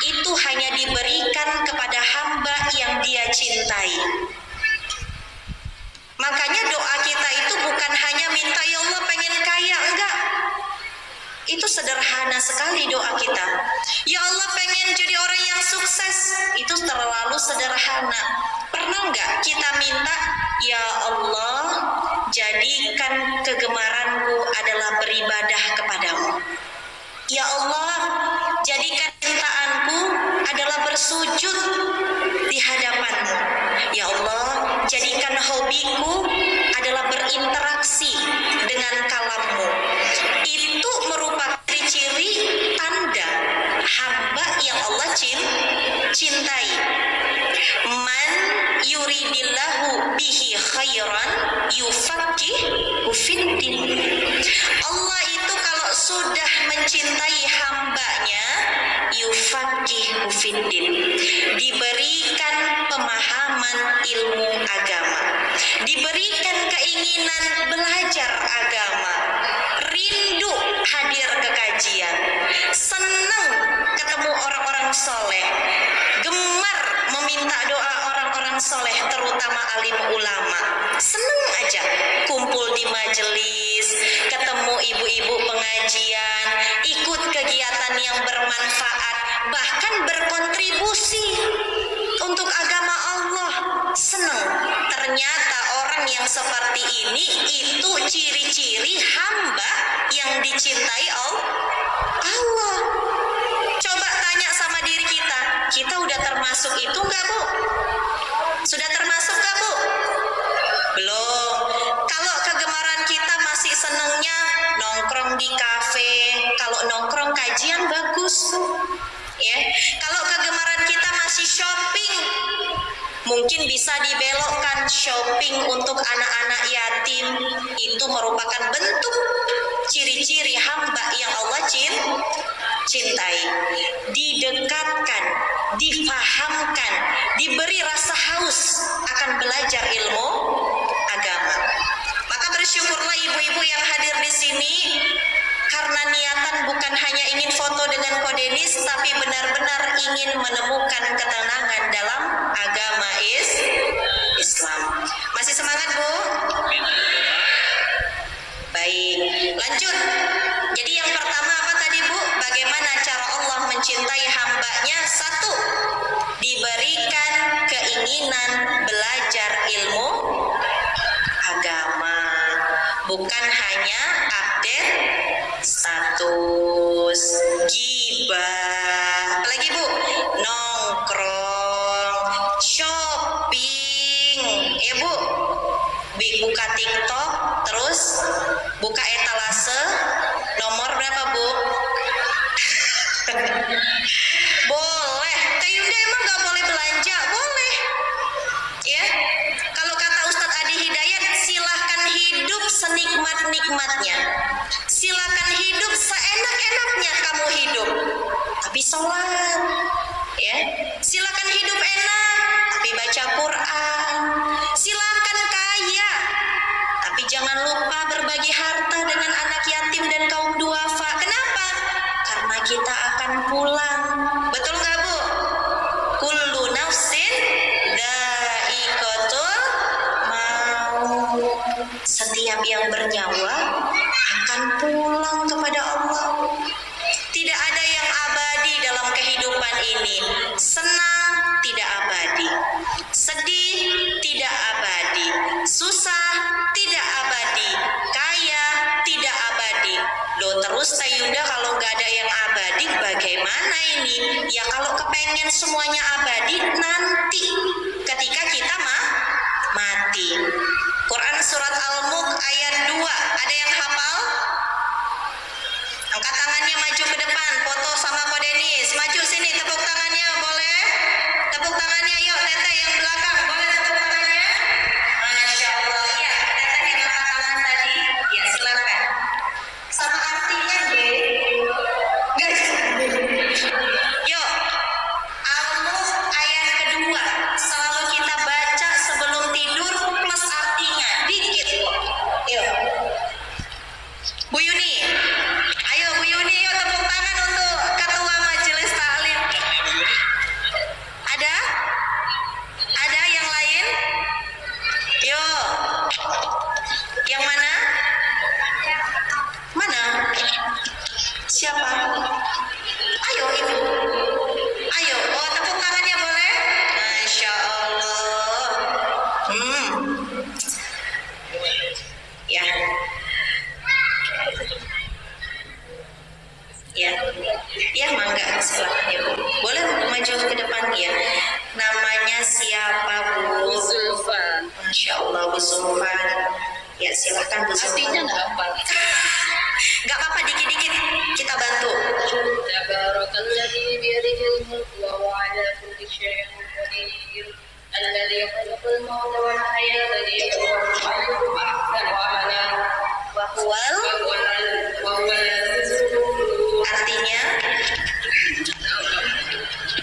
itu hanya diberikan kepada hamba yang Dia cintai. Makanya doa kita itu bukan hanya minta ya Allah pengen kaya, enggak. Itu sederhana sekali doa kita. Ya Allah pengen jadi orang yang sukses, itu terlalu sederhana. Pernah enggak kita minta, ya Allah jadikan kegemaranku adalah beribadah kepadamu. Ya Allah jadikan cintaanku adalah bersujud di hadapanmu. Ya Allah jadikan hobiku adalah berinteraksi dengan kalammu. Itu merupakan ciri tanda hamba yang Allah cintai. Man yuridillahu bihi khairan yufaqihu fiddin. Allah itu kalau sudah mencintai hambanya, yufaqihu fiddin, diberikan pemahaman ilmu agama, diberikan keinginan belajar agama, rindu hadir ke kajian, senang ketemu orang-orang soleh, gemar meminta doa orang-orang soleh, terutama alim ulama. Senang aja kumpul di majelis, ketemu ibu-ibu pengajian, ikut kegiatan yang bermanfaat, bahkan berkontribusi untuk agama Allah. Senang. Ternyata orang yang seperti ini itu ciri-ciri hamba yang dicintai Allah. Coba tanya sama diri kita udah termasuk itu nggak, Bu? Sudah termasuk nggak, Bu? Belum. Kalau kegemaran kita masih senangnya nongkrong di kafe, kalau nongkrong kajian bagus, ya. Kalau kegemaran kita masih shopping, mungkin bisa dibelokkan shopping untuk anak-anak yatim. Itu merupakan bentuk ciri-ciri hamba yang Allah cintai. Didekatkan, difahamkan, diberi rasa haus akan belajar ilmu agama. Maka bersyukurlah ibu-ibu yang hadir di sini, karena niatan bukan hanya ingin foto dengan Kodenis, tapi benar-benar ingin menemukan ketenangan dalam agama Islam. Masih semangat, Bu? Baik, lanjut. Jadi yang pertama apa tadi, Bu? Bagaimana cara Allah mencintai hambanya? Satu, diberikan keinginan belajar ilmu agama, bukan hanya update status, gibah, apalagi, Bu? Nongkrong, shopping, ya, Bu? Buka TikTok, terus buka etalase nomor Boleh. Teh Yunda emang nggak boleh belanja? Boleh. Ya. Kalau kata Ustadz Adi Hidayat, silahkan hidup senikmat-nikmatnya. Silakan hidup seenak-enaknya kamu hidup. Tapi sholat. Ya. Silakan hidup enak, tapi baca Quran. Silakan kaya, tapi jangan lupa berbagi harta dengan anak yatim dan kaum duafa. Kenapa? Karena kita akan pulang. Betul nggak Bu? Kullu nafsin dha'iqatul maut. Setiap yang bernyawa akan pulang kepada Allah. Tidak ada yang abadi dalam kehidupan ini. Senang tidak abadi, sedih tidak abadi, susah tidak abadi, kaya tidak abadi. Loh, terus Teh Yunda kalau nggak ada yang abadi bagaimana ini? Ya kalau kepengen semuanya abadi nanti ketika kita mati. Quran surat Al-Mulk ayat 2. Ada yang hafal? Angkat tangannya maju ke depan, foto sama Ko Denis. Maju sini, tepuk tangannya boleh? Tepuk tangannya yuk, Teteh yang belakang, boleh tepuk tangannya? Masya Allah, ya, Teteh yang angkat tangan tadi, ya silakan. Sama artinya deh. Yuk, Al-Mulk ayat kedua, selalu kita baca sebelum tidur plus artinya, dikit kok. Yuk. Bu Yuni, ayo Bu Yuni, yuk tepuk tangan untuk Ketua Majelis Taklim. Ada? Ada yang lain? Yuk. Yang mana? Mana? Siapa? Ayo Ibu. Ayo, oh tepuk tangannya boleh? Masya Allah. Ya. Ya, ya mangga silakan ya Bu. Boleh maju ke depan ya. Namanya siapa Bu? Zulfan. Masya Allah Bu Zulfan. Ya silakan Bu Zulfan. Artinya nggak apa. Nggak apa-apa, dikit-dikit kita bantu. Tabarakalladzi biyadihil mulku wa huwa ala kulli syai'in qadir. Alladzi khalaqal mauta wal hayata liyabluwakum ayyukum ahsanu amala. Wa huwal. Artinya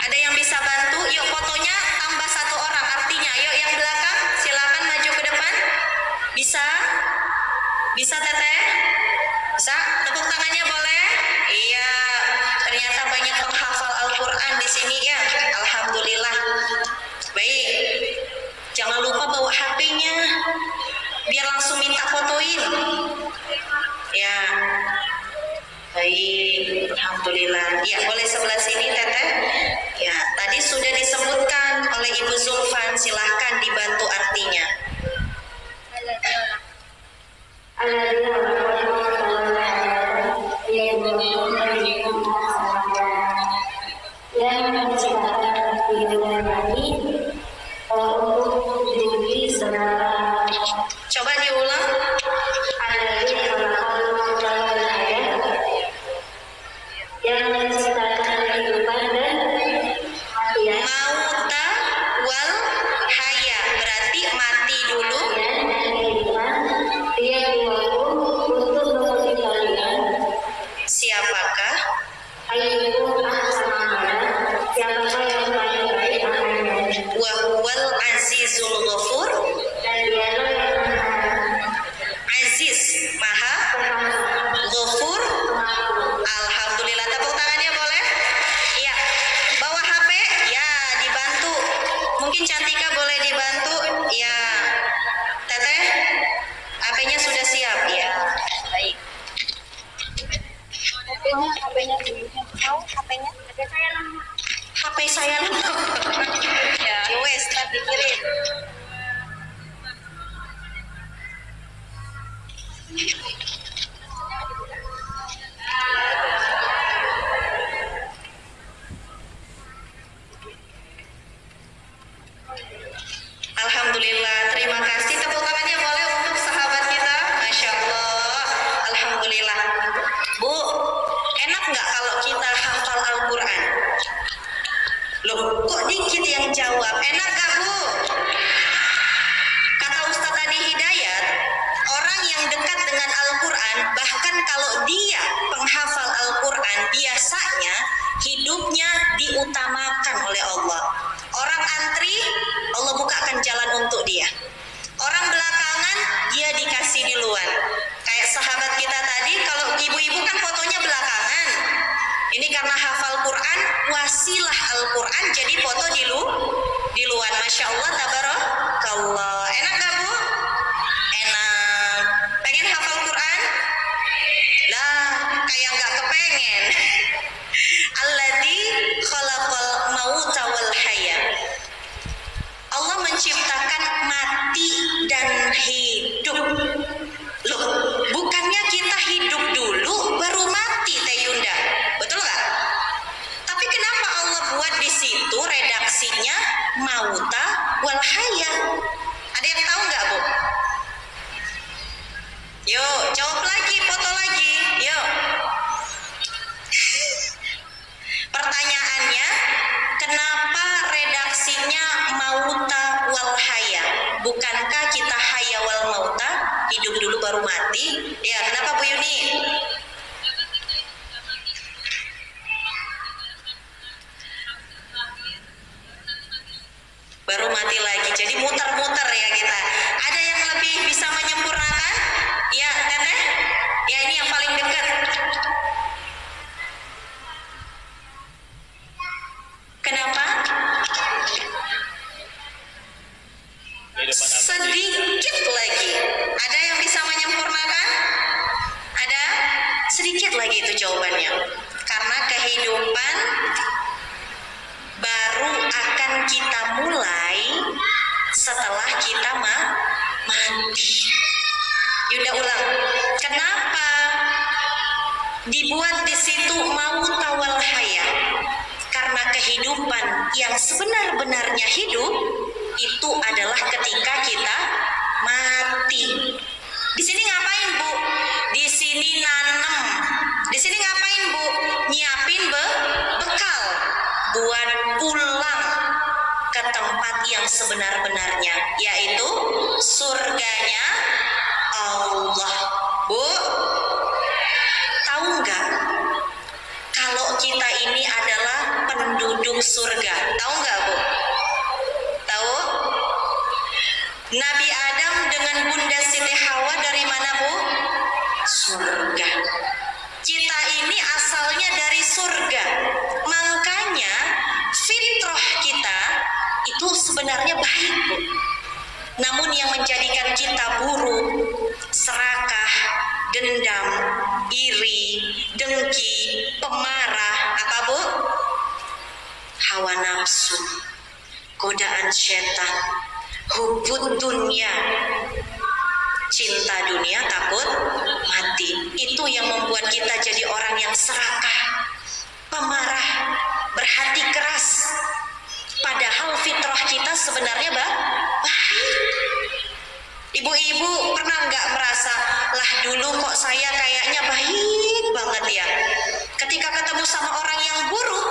ada yang bisa bantu? Yuk fotonya tambah satu orang. Artinya yuk yang belakang silakan maju ke depan. Bisa? Bisa Teteh? Bisa? Tepuk tangannya boleh? Iya, ternyata banyak penghafal Al-Quran di sini ya. Alhamdulillah. Baik, jangan lupa bawa HP-nya biar langsung minta fotoin. Ya. Baik, alhamdulillah. Ya, boleh sebelah sini Teteh. Ya, tadi sudah disebutkan oleh Ibu Zulfan, silahkan dibantu artinya. Coba diulang. Mauta wal haya, berarti mati dulu. Siapakah? Wa huwal azizul ghafur. Aziz, maha ghafur. Alhamdulillah, tepuk tangannya boleh? Iya. Bawa HP? Ya, dibantu. Mungkin Cantika boleh dibantu? Ya. Teteh, HP-nya sudah siap? Ya. Baik. HP-nya tahu HP-nya? HP saya ya, wes, tak dikirim. Alhamdulillah, terima kasih. Tepuk tangannya boleh untuk sahabat kita. Masya Allah, alhamdulillah. Bu, enak nggak kalau kita hafal Al-Quran Enak gak Bu? Kata Ustadz Adi Hidayat, orang yang dekat dengan Al-Quran, bahkan kalau dia penghafal Al-Quran, biasanya hidupnya diutamakan oleh Allah. Orang antri, Allah bukakan jalan untuk dia. Orang belakangan, dia dikasih duluan. Kayak sahabat kita tadi, kalau ibu-ibu kan fotonya belakangan. Ini karena hafal Quran, wasilah Al-Quran, jadi foto di luar. Masya Allah, tabarakallah. Enak gak Bu? Enak. Pengen hafal Quran? Lah, kayak gak kepengen. Alladzi khalaqal mauta wal haya. Allah menciptakan mati dan hidup. Loh, bukannya kita hidup dulu baru mati, Teh Yunda? Betul nggak? Tapi kenapa Allah buat di situ redaksinya mauta wal haya? Ada yang tahu nggak Bu? Yuk, jawab lagi, foto lagi. Yuk. Pertanyaannya, kenapa redaksinya mauta wal haya? Bukankah kita haya wal mauta, hidup dulu baru mati? Ya, kenapa Bu Yuni? Baru mati lagi, jadi muter-muter ya kita. Ada yang lebih bisa menyempurnakan? Ya, Teteh? Ya, ini yang paling dekat. Kenapa? Sedikit lagi. Ada yang bisa menyempurnakan? Ada? Sedikit lagi itu jawabannya. Karena kehidupan baru akan kita mulai setelah kita mati. Yunda ulang. Kenapa dibuat di situ mauta wal haya? Karena kehidupan yang sebenar-benarnya hidup itu adalah ketika kita mati. Di sini ngapain Bu? Di sini nanam. Di sini ngapain Bu? Nyiapin bekal buat pulang ke tempat yang sebenar-benarnya, yaitu surganya Allah. Bu, tahu nggak? Kalau kita ini adalah penduduk surga, tahu nggak Bu? Tahu? Nabi Adam dengan Bunda Siti Hawa dari mana Bu? Surga. Kita ini asalnya dari surga. Makanya fitrah kita itu sebenarnya baik Bu. Namun yang menjadikan kita buruk, serakah, dendam, iri, dengki, pemarah, apa Bu? Hawa nafsu, godaan setan, hubud dunia, cinta dunia, takut mati. Itu yang membuat kita jadi orang yang serakah, pemarah, berhati keras. Padahal fitrah kita sebenarnya baik. Ibu-ibu pernah nggak merasa, lah dulu kok saya kayaknya baik banget ya. Ketika ketemu sama orang yang buruk,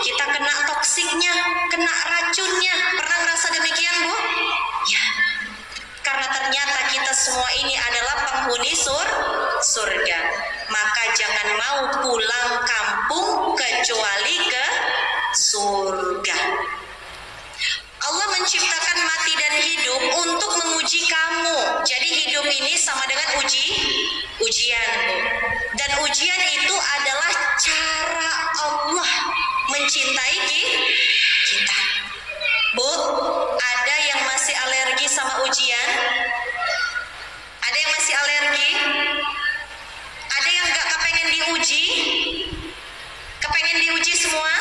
kita kena toksiknya, kena racunnya. Pernah ngerasa demikian Bu? Ya, karena ternyata kita semua ini adalah penghuni surga. Maka jangan mau pulang kampung kecuali ke surga. Allah menciptakan mati dan hidup untuk menguji kamu. Jadi hidup ini sama dengan ujian, Bu. Dan ujian itu adalah cara Allah mencintai kita. Bu, ada yang masih alergi sama ujian? Ada yang masih alergi? Ada yang gak kepengen diuji? Kepengen diuji semua?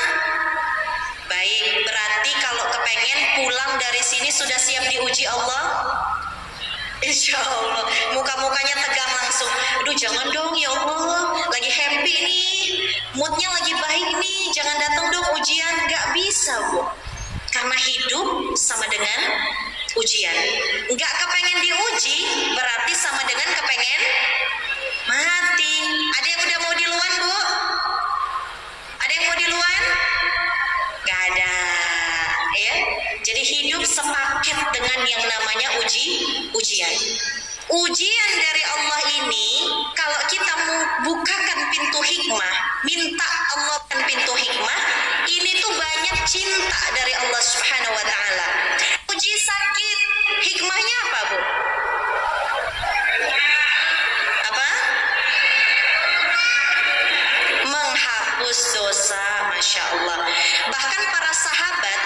Baik, berarti kalau kepengen pulang dari sini sudah siap diuji Allah? Insya Allah. Muka-mukanya tegang langsung. Aduh jangan dong ya Allah, lagi happy nih, moodnya lagi baik nih, jangan datang dong ujian. Gak bisa Bu, karena hidup sama dengan ujian. Gak kepengen diuji berarti sama dengan kepengen mati. Ada yang udah mau duluan Bu? Ada yang mau duluan? Gak ada ya. Jadi yang namanya ujian. Ujian dari Allah ini, kalau kita bukakan pintu hikmah, minta Allah kan pintu hikmah, ini tuh banyak cinta dari Allah Subhanahu wa taala. Uji sakit, hikmahnya apa, Bu? Apa? Menghapus dosa, Masya Allah. Bahkan para sahabat,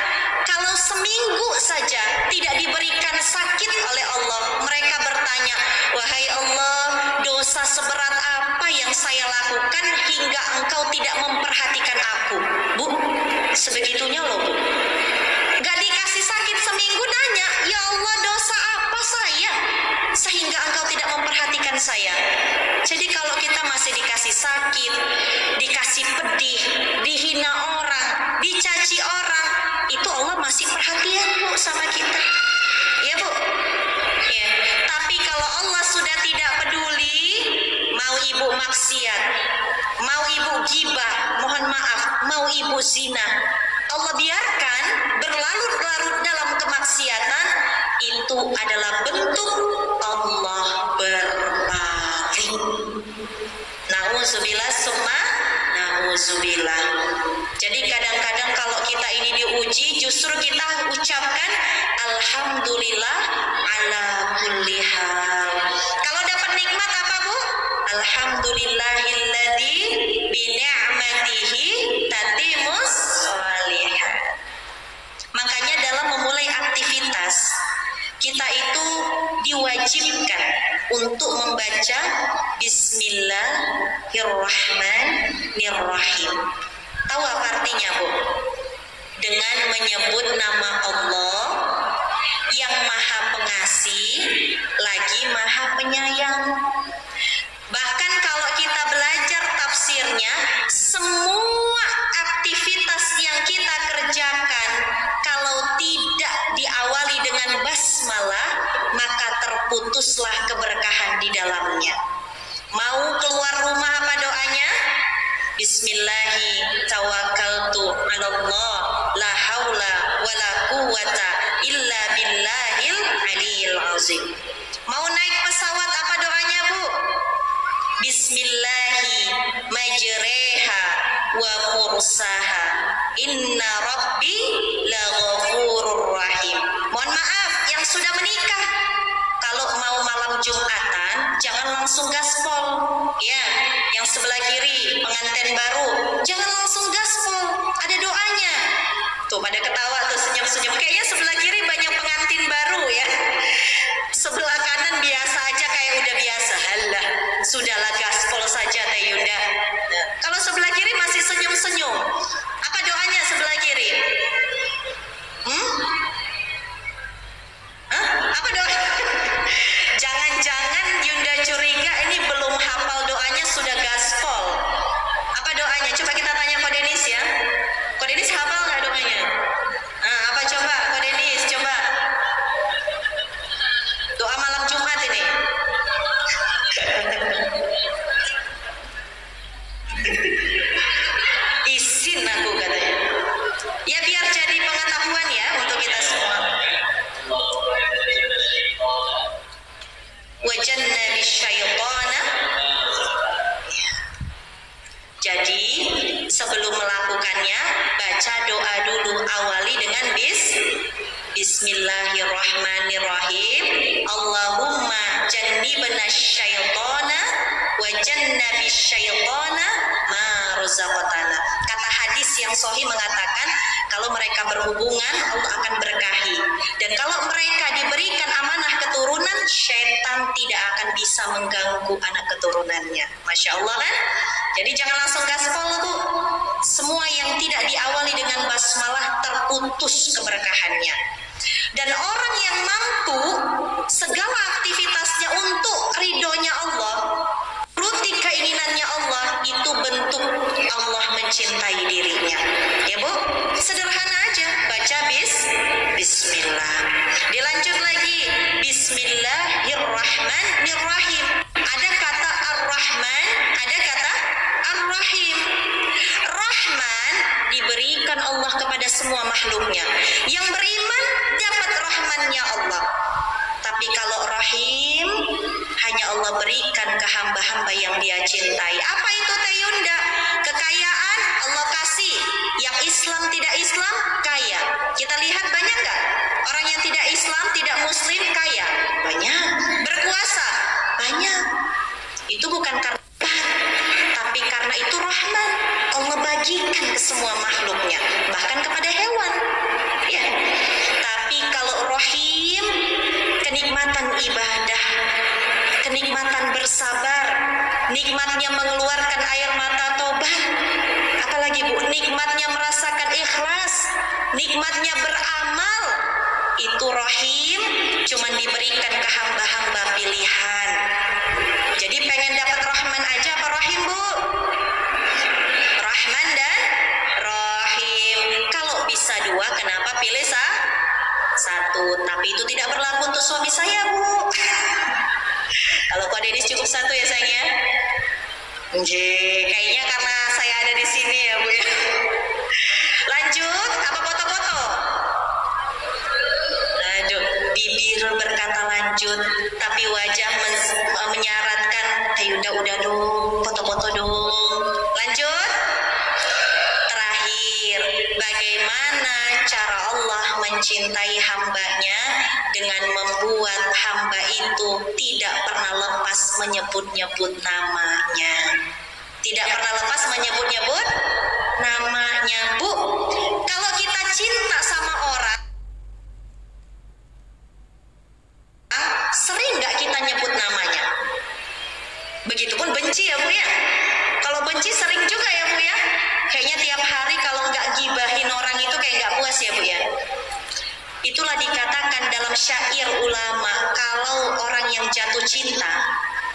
kalau seminggu saja tidak diberikan sakit oleh Allah, mereka bertanya, wahai Allah, dosa seberat apa yang saya lakukan hingga engkau tidak memperhatikan aku? Bu, sebegitunya loh, Bu. Gak dikasih sakit seminggu nanya, ya Allah, dosa apa saya sehingga engkau tidak memperhatikan saya? Jadi kalau kita masih dikasih sakit, dikasih pedih, dihina orang, dicaci orang, itu Allah masih perhatian, Bu, sama kita. Ya, Bu? Ya. Tapi kalau Allah sudah tidak peduli, mau ibu maksiat, mau ibu gibah, mohon maaf, mau ibu zina, Allah biarkan berlarut-larut dalam kemaksiatan, itu adalah bentuk Allah berpaling. Nauzubillah summa nauzubillah. Jadi kadang-kadang kalau kita ini diuji, justru kita ucapkan alhamdulillah ala kulli hal. Kalau dapat nikmat apa, Bu? Alhamdulillahilladzi bi ni'matihi tatimmus shalihat. Makanya dalam memulai aktivitas, kita itu diwajibkan untuk membaca Bismillahirrahmanirrahim. Tahu apa artinya, Bu? Dengan menyebut nama Allah yang Maha Pengasih lagi Maha Penyayang. Bahkan kalau kita belajar tafsirnya, semua aktivitas yang kita kerjakan kalau tidak diawali dengan basmalah, maka terputuslah keberkahan di dalamnya. Mau keluar rumah apa doanya? Bismillahi tawakkaltu 'alallah la haula wala quwwata illa billahil aliyil azim. Mau naik pesawat apa doanya, Bu? Bismillahi majreha wa mursaha inna rabbi laghafurur rahim. Mohon maaf yang sudah menikah, kalau mau malam Jumatan jangan langsung gaspol, ya. Yang sebelah kiri pengantin baru, jangan langsung gaspol, ada doanya. Tuh pada ketawa tuh, senyum-senyum. Kayaknya sebelah kiri banyak pengantin baru, ya. Sebelah kanan biasa aja, kayak udah biasa. Halah, sudahlah gaspol saja Teh Yunda. Kalau sebelah kiri masih senyum-senyum, apa doanya sebelah kiri? Apa doa? Jangan-jangan Yunda curiga ini belum hafal doanya sudah gaspol. Apa doanya? Coba kita tanya Ko Denis, ya. Ko Denis hafal nggak doanya? Apa coba Ko Denis? Coba. Doa malam Jumat ini. Isin aku katanya. Ya biar jadi pengetahuan ya untuk kita semua. Wajannabi syaitana. Jadi sebelum melakukannya, baca doa dulu, awali dengan Bismillahirrahmanirrahim. Allahumma jannibna syaitana wa jannabi syaitana ma razaqtana. Kata hadis yang sahih mengatakan, kalau mereka berhubungan Allah akan berkahi, dan kalau mereka diberikan amanah keturunan, syaitan tidak akan bisa mengganggu anak keturunannya. Masya Allah kan? Jadi jangan langsung gaspol, Bu. Semua yang tidak diawali dengan basmalah terputus keberkahannya. Dan orang yang mampu segala aktivitasnya untuk ridhonya Allah, ruti keinginannya Allah, itu bentuk Allah mencintai dirinya. Ya, Bu, sederhana aja, baca Bismillah. Dilanjut lagi, Bismillahirrahmanirrahim. Ada kata Ar-Rahman, ada kata Ar-Rahim. Rahman diberi diberikan Allah kepada semua makhluknya. Yang beriman dapat rahmannya Allah. Tapi kalau rahim hanya Allah berikan ke hamba-hamba yang Dia cintai. Apa itu Teh Yunda? Kekayaan Allah kasih. Yang Islam tidak Islam kaya. Kita lihat banyak nggak orang yang tidak Islam, tidak Muslim kaya? Banyak. Berkuasa banyak. Itu bukan karena tapi karena itu rahman. Allah bagikan ke semua makhluknya, bahkan kepada hewan. Ya. Tapi kalau rahim, kenikmatan ibadah, kenikmatan bersabar, nikmatnya mengeluarkan air mata tobat, apalagi Bu, nikmatnya merasakan ikhlas, nikmatnya beramal, itu rahim cuman diberikan ke hamba-hamba pilihan. Jadi pengen dapat rahman aja apa rahim Bu? Rahman dan rahim. Kalau bisa dua, kenapa pilih satu? Tapi itu tidak berlaku untuk suami saya Bu. Kalau Kak Dedis cukup satu ya sayangnya. Kayaknya karena saya ada di sini ya Bu ya. Lanjut, apa foto-foto? Aduh, bibir berkata lanjut, tapi wajah menyarankan, Yunda udah dong, foto-foto dong. Lanjut. Terakhir, bagaimana cara Allah mencintai hambanya dengan membuat hamba itu tidak pernah lepas menyebut-nyebut namanya. Tidak pernah lepas menyebut-nyebut namanya. Bu, kalau kita cinta sama orang, sering nggak kita nyebut namanya? Begitupun benci ya Bu ya. Kalau benci sering juga ya Bu ya. Kayaknya tiap hari kalau nggak gibahin orang itu kayak nggak puas ya Bu ya. Itulah dikatakan dalam syair ulama, kalau orang yang jatuh cinta,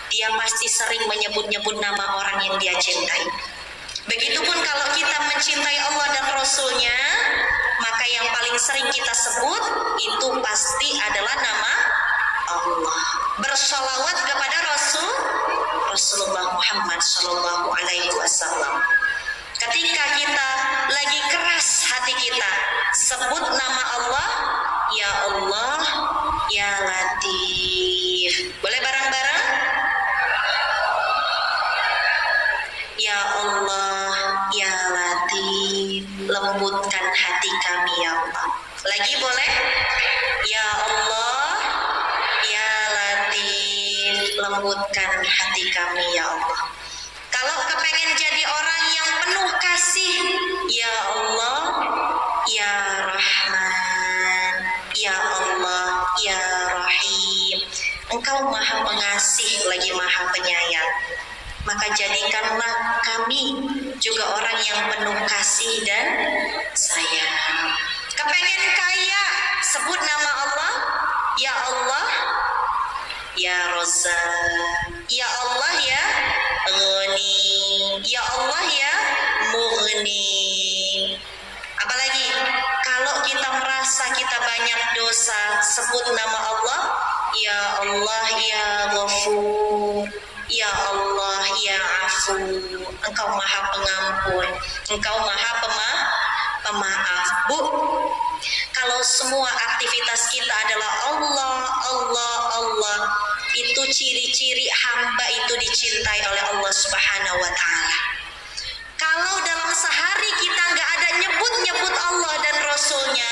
dia pasti sering menyebut-nyebut nama orang yang dia cintai. Begitupun kalau kita mencintai Allah dan Rasul-Nya, maka yang paling sering kita sebut itu pasti adalah nama Allah. Bersolawat kepada Rasulullah Muhammad Sallallahu Alaihi Wasallam. Ketika kita lagi keras hati kita, sebut nama Allah, ya Allah, ya Latif. Boleh bareng-bareng? Ya Allah, ya Latif, lembutkan hati kami ya Allah. Lagi boleh? Ya Allah, ya Latif, lembutkan hati kami ya Allah. Kalau kepengen jadi orang yang penuh kasih, ya Allah, ya Rahman, ya Allah, ya Rahim, Engkau maha pengasih lagi maha penyayang. Maka jadikanlah kami juga orang yang penuh kasih dan sayang. Kepengen kaya, sebut nama Allah, ya Allah, ya Razzaq, ya Allah ya Ghani, ya Allah ya Mughni. Apalagi kalau kita merasa kita banyak dosa, sebut nama Allah, ya Allah ya Ghafur, ya Allah ya Afu. Engkau maha pengampun, Engkau maha pemaaf. Bu, kalau semua aktivitas kita adalah Allah, Allah, Allah, itu ciri-ciri hamba itu dicintai oleh Allah Subhanahu wa Ta'ala. Kalau dalam sehari kita nggak ada nyebut-nyebut Allah dan Rasul-Nya,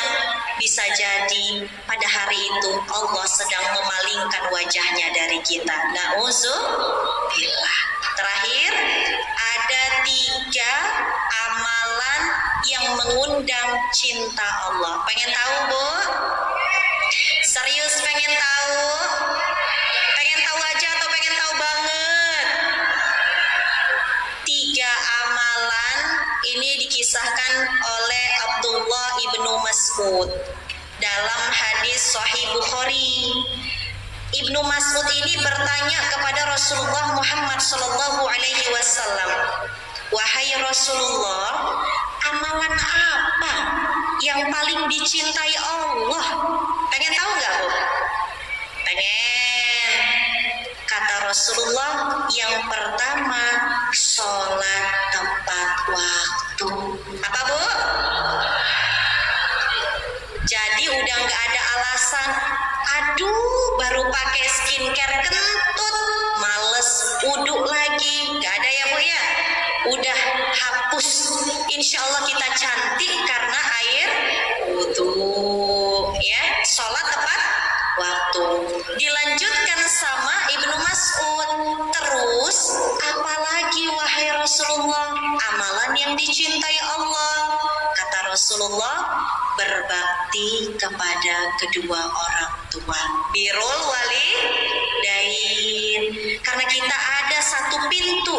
bisa jadi pada hari itu Allah sedang memalingkan wajahnya dari kita. Na'udzubillah. Terakhir, ada 3 amalan yang mengundang cinta Allah. Pengen tahu Bu? Serius pengen tahu? Pengen tahu aja atau pengen tahu banget? 3 amalan ini dikisahkan oleh Abdullah ibnu Mas'ud dalam hadis Sahih Bukhari. Ibnu Mas'ud ini bertanya kepada Rasulullah Muhammad Sallallahu Alaihi Wasallam, wahai Rasulullah, amalan apa yang paling dicintai Allah? Pengen tahu nggak Bu? Pengen. Kata Rasulullah, yang pertama sholat tepat waktu. Apa Bu? Rasulullah, berbakti kepada kedua orang tua. Birrul walidain. Karena kita ada satu pintu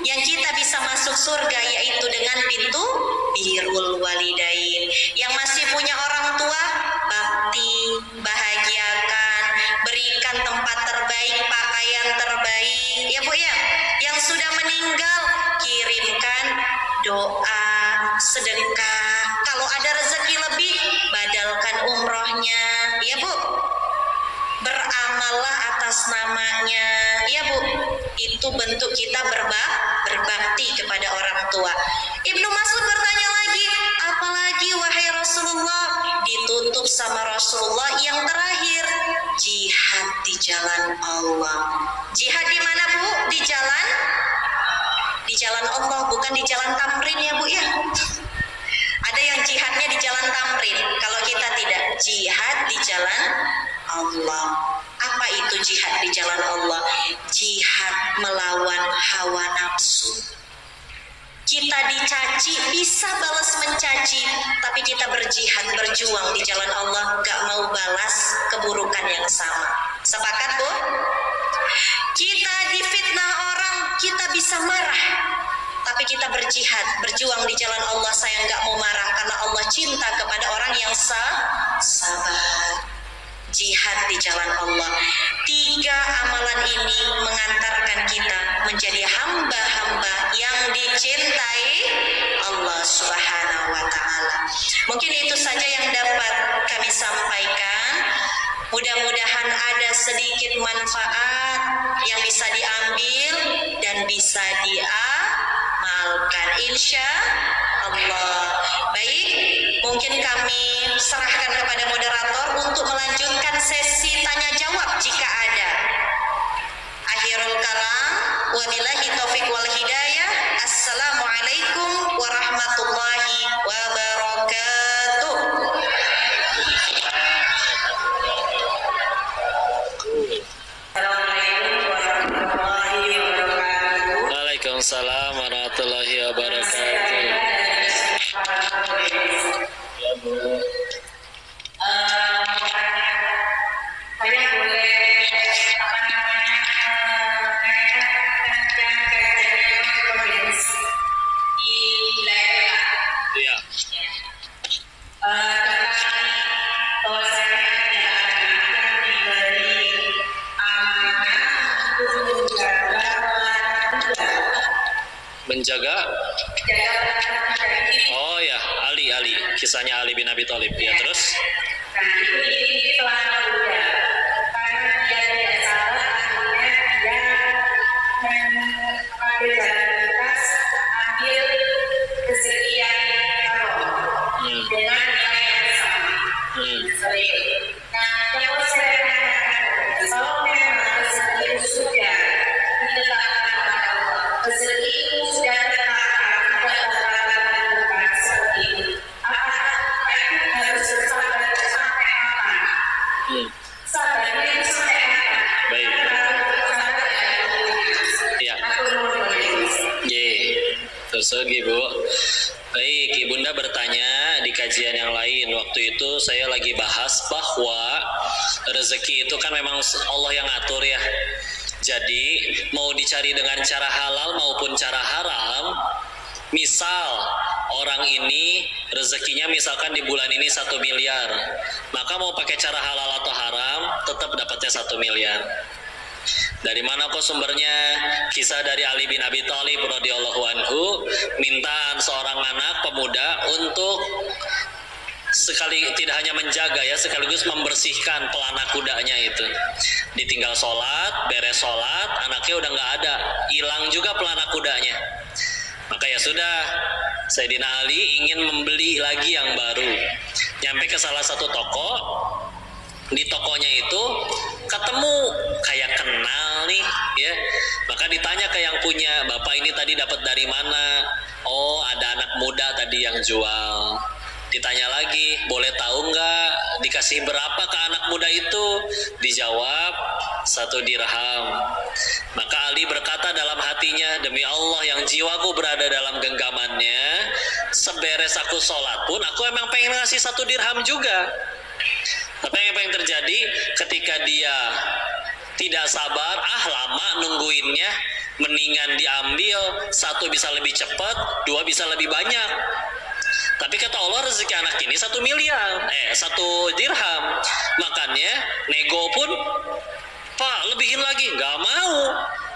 yang kita bisa masuk surga, yaitu dengan pintu birrul walidain. Yang masih punya orang tua, bakti, bahagiakan, berikan tempat terbaik, pakaian terbaik, ya Bu ya. Yang sudah meninggal, kirimkan doa, sedekah. Kalau ada rezeki lebih, badalkan umrohnya, ya Bu. Beramallah atas namanya, ya Bu. Itu bentuk kita berbakti kepada orang tua. Ibnu Mas'ud bertanya lagi, apalagi wahai Rasulullah? Ditutup sama Rasulullah yang terakhir, jihad di jalan Allah. Jihad di mana Bu? Di jalan Allah, bukan di jalan Tamrin ya Bu ya. Ada yang jihadnya di jalan Tamrin, kalau kita tidak. Jihad di jalan Allah. Apa itu jihad di jalan Allah? Jihad melawan hawa nafsu. Kita dicaci, bisa balas mencaci, tapi kita berjihad, berjuang di jalan Allah, gak mau balas keburukan yang sama. Sepakat Bu? Kita difitnah orang, kita bisa marah, tapi kita berjihad, berjuang di jalan Allah. Saya gak mau marah karena Allah cinta kepada orang yang sabar. Jihad di jalan Allah. 3 amalan ini mengantarkan kita menjadi hamba-hamba yang dicintai Allah Subhanahu wa Ta'ala. Mungkin itu saja yang dapat kami sampaikan. Mudah-mudahan ada sedikit manfaat yang bisa diambil dan bisa diamalkan, insya Allah. Baik, mungkin kami serahkan kepada moderator untuk melanjutkan sesi tanya jawab jika ada. Akhirul kalam, wabillahi taufiq wal hidayah. Assalamualaikum warahmatullahi wabarakatuh. Waalaikumsalam warahmatullahi wabarakatuh. Ya Bu. Saya boleh di wilayah Iya. bahwa saya diberi amanah untuk Menjaga. Oh ya, Ali, kisahnya Ali bin Abi Thalib. Ya, terus? Nah, itu telah muda karena dia tidak sabar, akhirnya dia mengambil jalan pintas, ambil rezeki yang haram dengan nilai yang sama. Seperti itu. Nah, yang saya katakan, kalau memang rezeki itu sudah ditetapkan oleh Allah, rezeki itu sudah ditetapkan, tidak bakalan seperti itu. Apakah itu harus bersabar sampai kapan? Sabarnya itu sampai kapan? Baik. Ya. Ye. Terus Bu. Baik, Ibunda bertanya di kajian yang lain. Waktu itu saya lagi bahas bahwa rezeki itu kan memang Allah yang ngatur ya. Jadi mau dicari dengan cara halal maupun cara haram. Misal orang ini rezekinya misalkan di bulan ini 1 miliar, maka mau pakai cara halal atau haram tetap dapatnya 1 miliar. Dari mana kok sumbernya? Kisah dari Ali bin Abi Thalib radhiyallahu anhu, mintaan seorang anak pemuda untuk sekali tidak hanya menjaga ya, sekaligus membersihkan pelana kudanya itu. Ditinggal sholat, beres sholat, anaknya udah nggak ada, hilang juga pelana kudanya. Maka ya sudah, Sayyidina Ali ingin membeli lagi yang baru. Nyampe ke salah satu toko, di tokonya itu ketemu kayak kenal nih ya. Maka ditanya ke yang punya, "Bapak ini tadi dapat dari mana?" "Oh, ada anak muda tadi yang jual." Ditanya lagi, boleh tahu nggak dikasih berapa ke anak muda itu? Dijawab 1 dirham. Maka Ali berkata dalam hatinya, demi Allah yang jiwaku berada dalam genggamannya, seberes aku sholat pun aku emang pengen ngasih 1 dirham juga. Tapi apa yang terjadi ketika dia tidak sabar, lama nungguinnya, mendingan diambil, 1 bisa lebih cepat, 2 bisa lebih banyak. Tapi kata Allah rezeki anak ini 1 miliar, 1 dirham. Makanya nego pun, Pak lebihin lagi, nggak mau.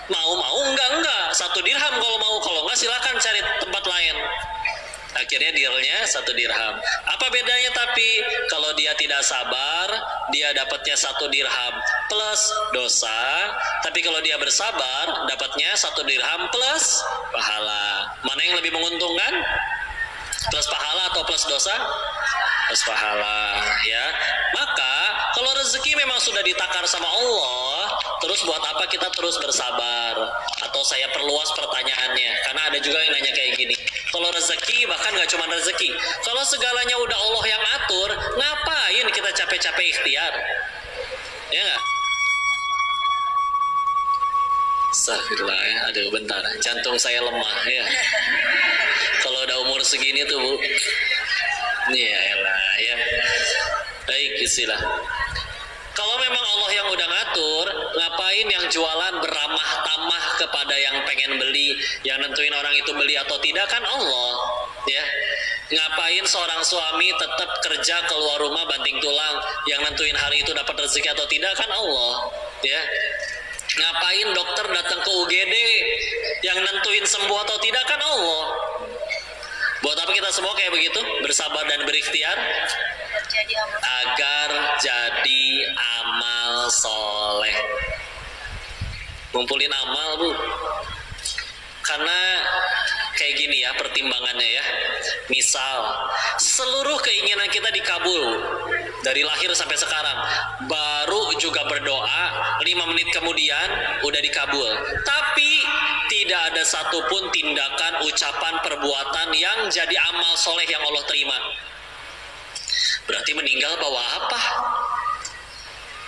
Mau enggak 1 dirham kalau mau, kalau nggak silakan cari tempat lain. Akhirnya dealnya 1 dirham. Apa bedanya tapi kalau dia tidak sabar, dia dapatnya 1 dirham plus dosa. Tapi kalau dia bersabar, dapatnya 1 dirham plus pahala. Mana yang lebih menguntungkan? Plus pahala atau plus dosa? Plus pahala, ya. Maka kalau rezeki memang sudah ditakar sama Allah, terus buat apa kita terus bersabar? Atau saya perluas pertanyaannya, karena ada juga yang nanya kayak gini. Kalau rezeki, bahkan nggak cuma rezeki, kalau segalanya udah Allah yang atur, ngapain kita capek-capek ikhtiar? Ya nggak? Astagfirullah ya, aduh bentar, jantung saya lemah ya. Kalau udah umur segini tuh Bu, ya elah ya. Baik istilah. Kalau memang Allah yang udah ngatur, ngapain yang jualan beramah tamah kepada yang pengen beli, yang nentuin orang itu beli atau tidak kan Allah, ya. Ngapain seorang suami tetap kerja keluar rumah banting tulang, yang nentuin hari itu dapat rezeki atau tidak kan Allah, ya. Ngapain dokter datang ke UGD, yang nentuin sembuh atau tidak kan Allah. Buat apa kita semua kayak begitu? Bersabar dan berikhtiar agar jadi amal soleh. Ngumpulin amal Bu, karena kayak gini ya pertimbangannya ya. Misal seluruh keinginan kita dikabul dari lahir sampai sekarang, baru juga berdoa 5 menit kemudian udah dikabul, tapi tidak ada satupun tindakan, ucapan, perbuatan yang jadi amal soleh yang Allah terima. Berarti meninggal bawa apa?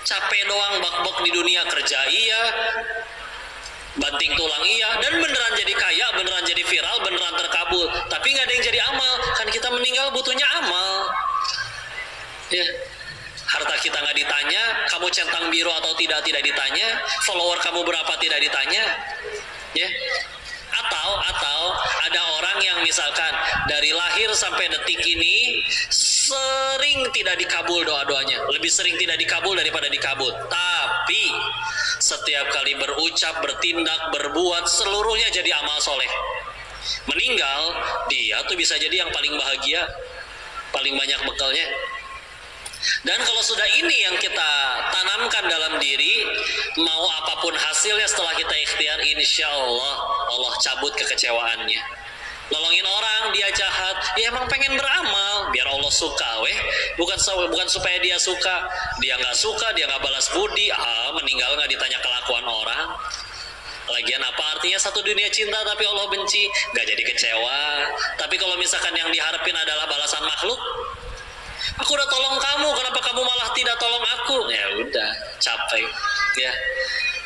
Capek doang, bak-bak di dunia, kerja iya, banting tulang iya, dan beneran jadi kaya, beneran jadi viral, beneran terkabul, tapi nggak ada yang jadi amal. Kan kita meninggal butuhnya amal, ya. Harta kita nggak ditanya, kamu centang biru atau tidak ditanya, follower kamu berapa tidak ditanya, ya. Atau ada orang yang misalkan dari lahir sampai detik ini sering tidak dikabul doa-doanya, lebih sering tidak dikabul daripada dikabul, tapi setiap kali berucap, bertindak, berbuat, seluruhnya jadi amal soleh. Meninggal, dia tuh bisa jadi yang paling bahagia, paling banyak bekalnya. Dan kalau sudah ini yang kita tanamkan dalam diri, mau apapun hasilnya setelah kita ikhtiar, insya Allah Allah cabut kekecewaannya. Nolongin orang, dia jahat, ya emang pengen beramal biar Allah suka, bukan supaya dia suka. Dia nggak suka, dia nggak balas budi, meninggal nggak ditanya kelakuan orang. Lagian apa artinya satu dunia cinta tapi Allah benci? Nggak jadi kecewa. Tapi kalau misalkan yang diharapin adalah balasan makhluk, aku udah tolong kamu, kenapa kamu malah tidak tolong aku? Ya udah, capek, ya.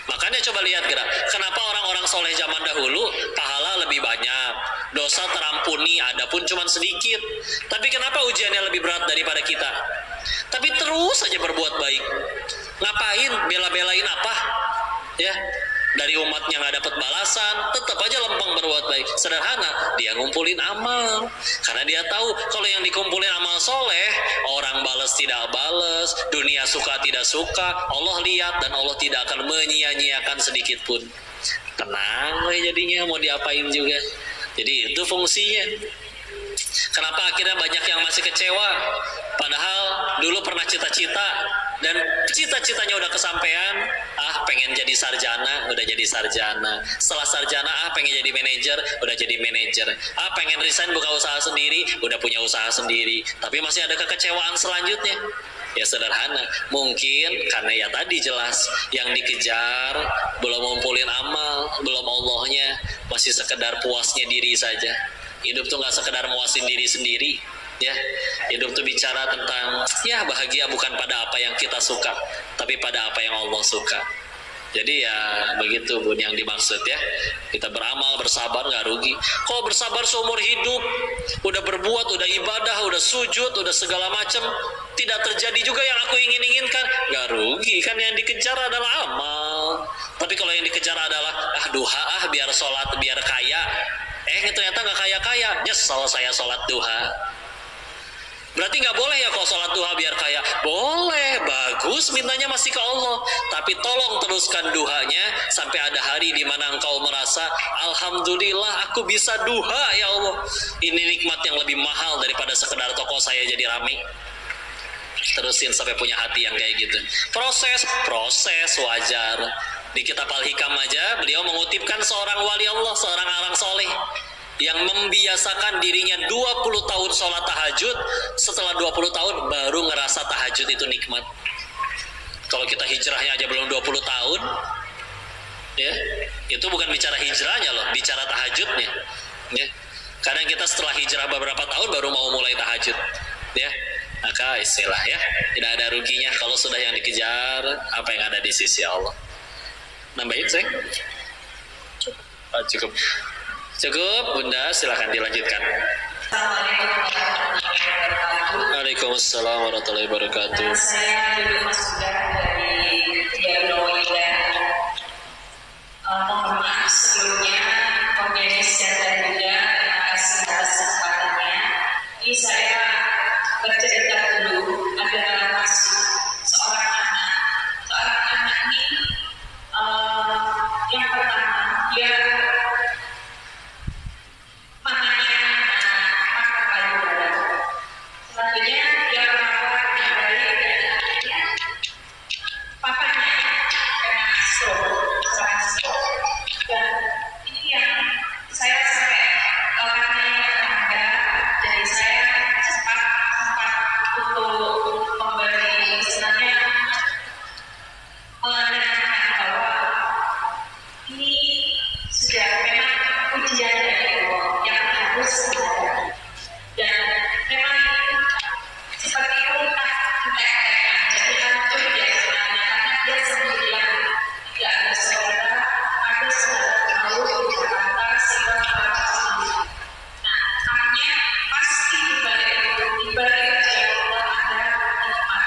Makanya coba lihat gerak, kenapa orang-orang soleh zaman dahulu pahala lebih banyak, dosa terampuni, ada pun cuma sedikit. Tapi kenapa ujiannya lebih berat daripada kita? Tapi terus saja berbuat baik. Ngapain? Bela-belain apa? Ya, dari umatnya nggak dapat balasan, tetap aja lempeng berbuat baik. Sederhana, dia ngumpulin amal, karena dia tahu kalau yang dikumpulin amal soleh, orang balas tidak balas, dunia suka tidak suka, Allah lihat dan Allah tidak akan menyia-nyiakan sedikit pun. Tenang jadinya, mau diapain juga. Jadi itu fungsinya. Kenapa akhirnya banyak yang masih kecewa? Padahal dulu pernah cita-cita dan cita-citanya udah kesampaian. Pengen jadi sarjana, udah jadi sarjana. Setelah sarjana, pengen jadi manajer, udah jadi manajer. Pengen resign buka usaha sendiri, udah punya usaha sendiri. Tapi masih ada kekecewaan selanjutnya. Ya sederhana, mungkin karena ya tadi jelas yang dikejar belum ngumpulin amal, belum Allahnya, masih sekedar puasnya diri saja. Hidup tuh nggak sekedar muasin diri sendiri, Ya, hidup itu bicara tentang ya bahagia bukan pada apa yang kita suka, tapi pada apa yang Allah suka. Jadi ya begitu Bun yang dimaksud ya. Kita beramal, bersabar nggak rugi. Kalau bersabar seumur hidup, udah berbuat, udah ibadah, udah sujud, udah segala macam, tidak terjadi juga yang aku inginkan, nggak rugi kan. Yang dikejar adalah amal. Tapi kalau yang dikejar adalah duha biar sholat, biar kaya, ternyata nggak kaya-kaya. Nyesel saya sholat duha. Berarti nggak boleh ya kalau sholat duha biar kaya? Boleh, bagus, mintanya masih ke Allah. Tapi tolong teruskan duhanya sampai ada hari di mana engkau merasa, alhamdulillah aku bisa duha ya Allah. Ini nikmat yang lebih mahal daripada sekedar toko saya jadi rame. Terusin sampai punya hati yang kayak gitu. Proses wajar. Di kitab Al-Hikam aja beliau mengutipkan seorang wali Allah, seorang orang soleh yang membiasakan dirinya 20 tahun sholat tahajud, setelah 20 tahun baru ngerasa tahajud itu nikmat. Kalau kita hijrahnya aja belum 20 tahun, ya, itu bukan bicara hijrahnya loh, bicara tahajudnya. Ya. Kadang kita setelah hijrah beberapa tahun baru mau mulai tahajud. Ya. Maka istilah ya, tidak ada ruginya kalau sudah yang dikejar apa yang ada di sisi Allah. Nambahin, Seng? Cukup. Cukup, Bunda, silakan dilanjutkan. Waalaikumsalam warahmatullahi wabarakatuh. Saya dulu Mas Sudah dari Diagnowida. Mohon maaf sebelumnya, Komisi dan juga terima kasih atas kesempatannya. Ini saya bercerita dulu, ada kasus seorang anak ini yang pertama dia selanjutnya dia merawat yang baik dan akhirnya papanya kena stroke. Dan ini yang saya sampai karena ada, jadi saya sempat untuk memberi istilahnya menerangkan bahwa ini sudah memang ujian dari Allah yang harus dihadapi. Dan memang seperti itu entah jadi hancur dia sebenarnya karena dia sendirian, tidak ada saudara, ada saudara jauh di Jakarta sehingga mereka sendiri. Nah, akhirnya pasti dibalik ujian Allah ada nikmat.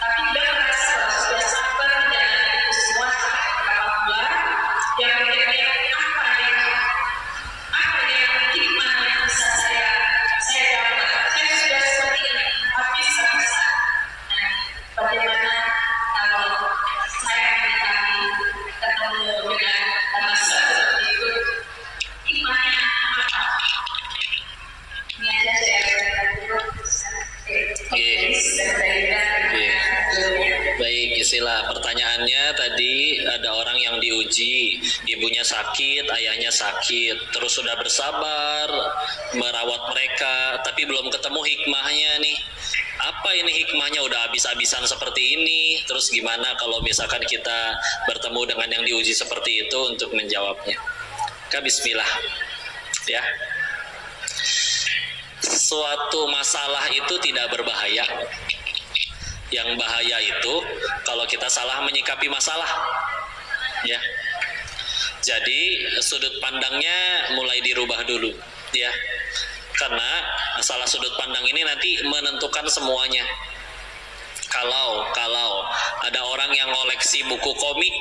Tapi dia merasa bahwa sudah sabar menjalani itu semua sampai beberapa bulan. Yang kira-kira apa yang hikmah yang bisa saya dapat? Saya sudah seperti ini, habis-habisan. Nah, bagaimana kalau saya menikmati ketemu dengan manusia seperti itu? Hikmahnya apa? Ini aja saya katakan dulu. Baik, istilah pertanyaannya tadi ada orang yang diuji, ibunya sakit, ayahnya sakit, terus sudah bersabar merawat mereka, tapi belum ketemu hikmahnya nih. Apa ini hikmahnya udah habis-habisan seperti ini? Terus gimana kalau misalkan kita bertemu dengan yang diuji seperti itu untuk menjawabnya? Bismillah. Ya. Suatu masalah itu tidak berbahaya. Yang bahaya itu kalau kita salah menyikapi masalah. Ya. Jadi sudut pandangnya mulai dirubah dulu, ya. Karena masalah sudut pandang ini nanti menentukan semuanya. Kalau ada orang yang ngoleksi buku komik,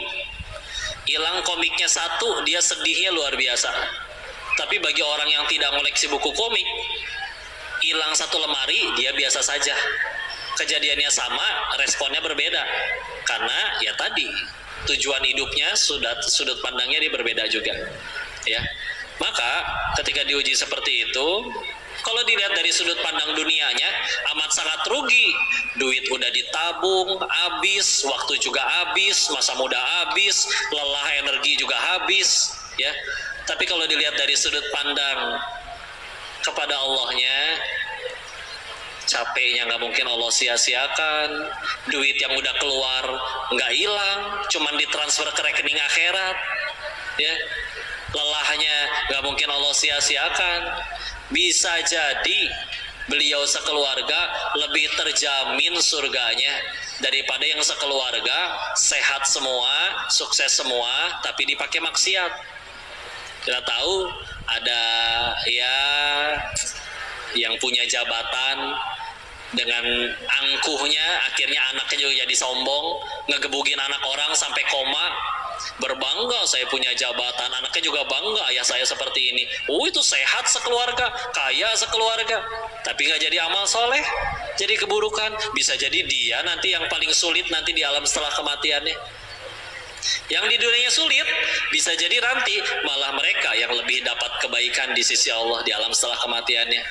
hilang komiknya satu, dia sedihnya luar biasa. Tapi bagi orang yang tidak ngoleksi buku komik, hilang satu lemari, dia biasa saja. Kejadiannya sama, responnya berbeda. Karena ya tadi, tujuan hidupnya, sudut pandangnya dia berbeda juga. Ya. Maka ketika diuji seperti itu, kalau dilihat dari sudut pandang dunianya, amat sangat rugi. Duit udah ditabung, habis, waktu juga habis, masa muda habis, lelah energi juga habis, ya. Tapi kalau dilihat dari sudut pandang kepada Allahnya, capeknya nggak mungkin Allah sia-siakan, duit yang udah keluar nggak hilang, cuman ditransfer ke rekening akhirat, ya. Lelahnya nggak mungkin Allah sia-siakan. Bisa jadi beliau sekeluarga lebih terjamin surganya daripada yang sekeluarga sehat semua, sukses semua, tapi dipakai maksiat. Kita tahu ada ya yang punya jabatan dengan angkuhnya, akhirnya anaknya juga jadi sombong, ngegebugin anak orang sampai koma, berbangga saya punya jabatan, anaknya juga bangga ayah saya seperti ini. Itu sehat sekeluarga, kaya sekeluarga, tapi nggak jadi amal soleh, jadi keburukan. Bisa jadi dia nanti yang paling sulit nanti di alam setelah kematiannya. Yang di dunianya sulit, bisa jadi nanti malah mereka yang lebih dapat kebaikan di sisi Allah di alam setelah kematiannya.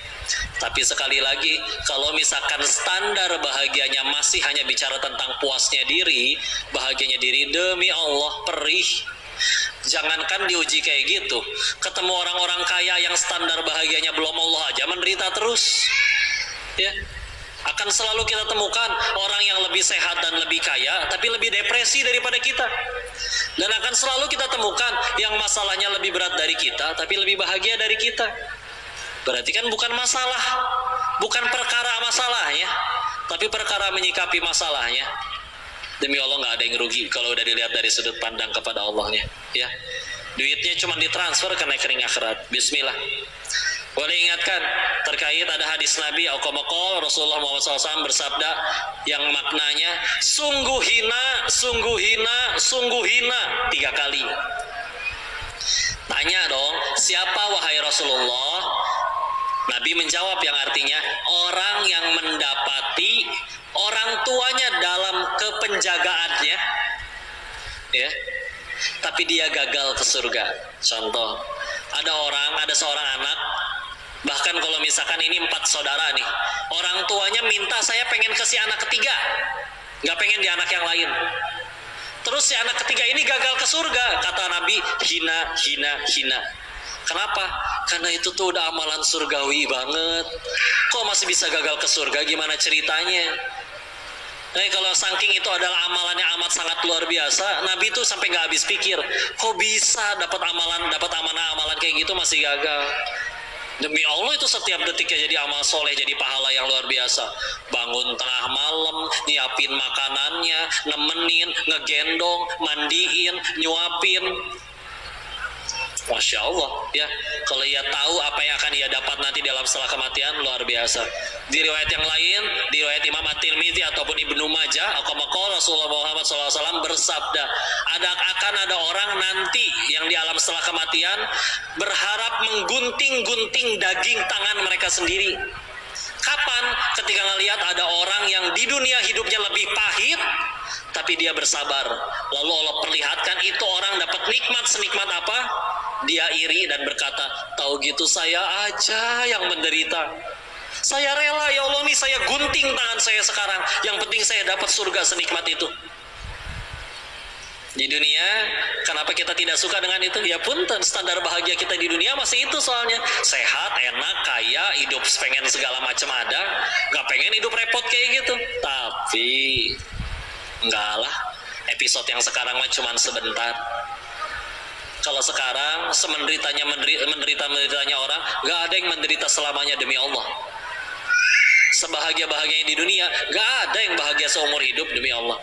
Tapi sekali lagi, kalau misalkan standar bahagianya masih hanya bicara tentang puasnya diri, bahagianya diri, demi Allah perih. Jangankan diuji kayak gitu, ketemu orang-orang kaya yang standar bahagianya belum Allah aja menderita terus. Ya, akan selalu kita temukan orang yang lebih sehat dan lebih kaya tapi lebih depresi daripada kita, dan akan selalu kita temukan yang masalahnya lebih berat dari kita tapi lebih bahagia dari kita. Berarti kan bukan masalah, bukan perkara masalahnya, tapi perkara menyikapi masalahnya. Demi Allah nggak ada yang rugi kalau udah dilihat dari sudut pandang kepada Allahnya. Ya, duitnya cuma ditransfer ke rekening akhirat. Bismillah. Boleh ingatkan terkait ada hadis Nabi Al-Qamakol Rasulullah Muhammad SAW bersabda yang maknanya sungguh hina, sungguh hina, sungguh hina 3 kali. Tanya dong, siapa wahai Rasulullah? Nabi menjawab yang artinya orang yang mendapati orang tuanya dalam kepenjagaannya, ya, tapi dia gagal ke surga. Contoh, ada seorang anak, bahkan kalau misalkan ini 4 saudara nih, orang tuanya minta saya pengen ke si anak ketiga, nggak pengen di anak yang lain. Terus si anak ketiga ini gagal ke surga, kata Nabi, hina, hina, hina. Kenapa? Karena itu tuh udah amalan surgawi banget. Kok masih bisa gagal ke surga? Gimana ceritanya? Nah, kalau saking itu adalah amalannya amat sangat luar biasa, Nabi tuh sampai nggak habis pikir, kok bisa dapat amanah amalan kayak gitu masih gagal. Demi Allah itu setiap detiknya jadi amal soleh, jadi pahala yang luar biasa. Bangun tengah malam, nyiapin makanannya, nemenin, ngegendong, mandiin, nyuapin. Masya Allah, ya. Kalau ia tahu apa yang akan ia dapat nanti dalam setelah kematian, luar biasa. Di riwayat yang lain, di riwayat Imam At-Tirmidzi ataupun Ibnu Majah, Rasulullah Muhammad SAW bersabda, akan ada orang nanti yang di alam setelah kematian berharap menggunting-gunting daging tangan mereka sendiri. Kapan? Ketika ngelihat ada orang yang di dunia hidupnya lebih pahit, tapi dia bersabar. Lalu Allah perlihatkan itu orang dapat nikmat senikmat apa? Dia iri dan berkata, tahu gitu saya aja yang menderita. Saya rela ya Allah nih, saya gunting tangan saya sekarang. Yang penting saya dapat surga senikmat itu. Di dunia, kenapa kita tidak suka dengan itu? Ya punten, standar bahagia kita di dunia masih itu soalnya. Sehat, enak, kaya, hidup pengen segala macam ada. Gak pengen hidup repot kayak gitu. Tapi, enggak lah. Episode yang sekarang mah cuman sebentar. Kalau sekarang menderita-menderitanya orang, gak ada yang menderita selamanya demi Allah. Sebahagia-bahagianya di dunia, gak ada yang bahagia seumur hidup demi Allah.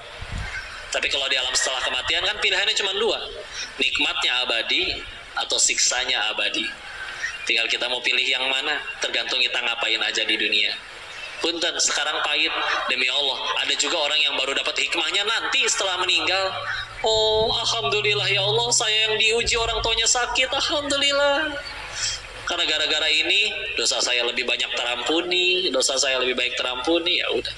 Tapi kalau di alam setelah kematian kan pilihannya cuma 2, nikmatnya abadi atau siksanya abadi. Tinggal kita mau pilih yang mana, tergantung kita ngapain aja di dunia. Punten, sekarang pahit demi Allah. Ada juga orang yang baru dapat hikmahnya nanti setelah meninggal. Oh, alhamdulillah ya Allah, saya yang diuji orang tuanya sakit, alhamdulillah. Karena gara-gara ini dosa saya lebih banyak terampuni, dosa saya lebih baik terampuni, ya udah.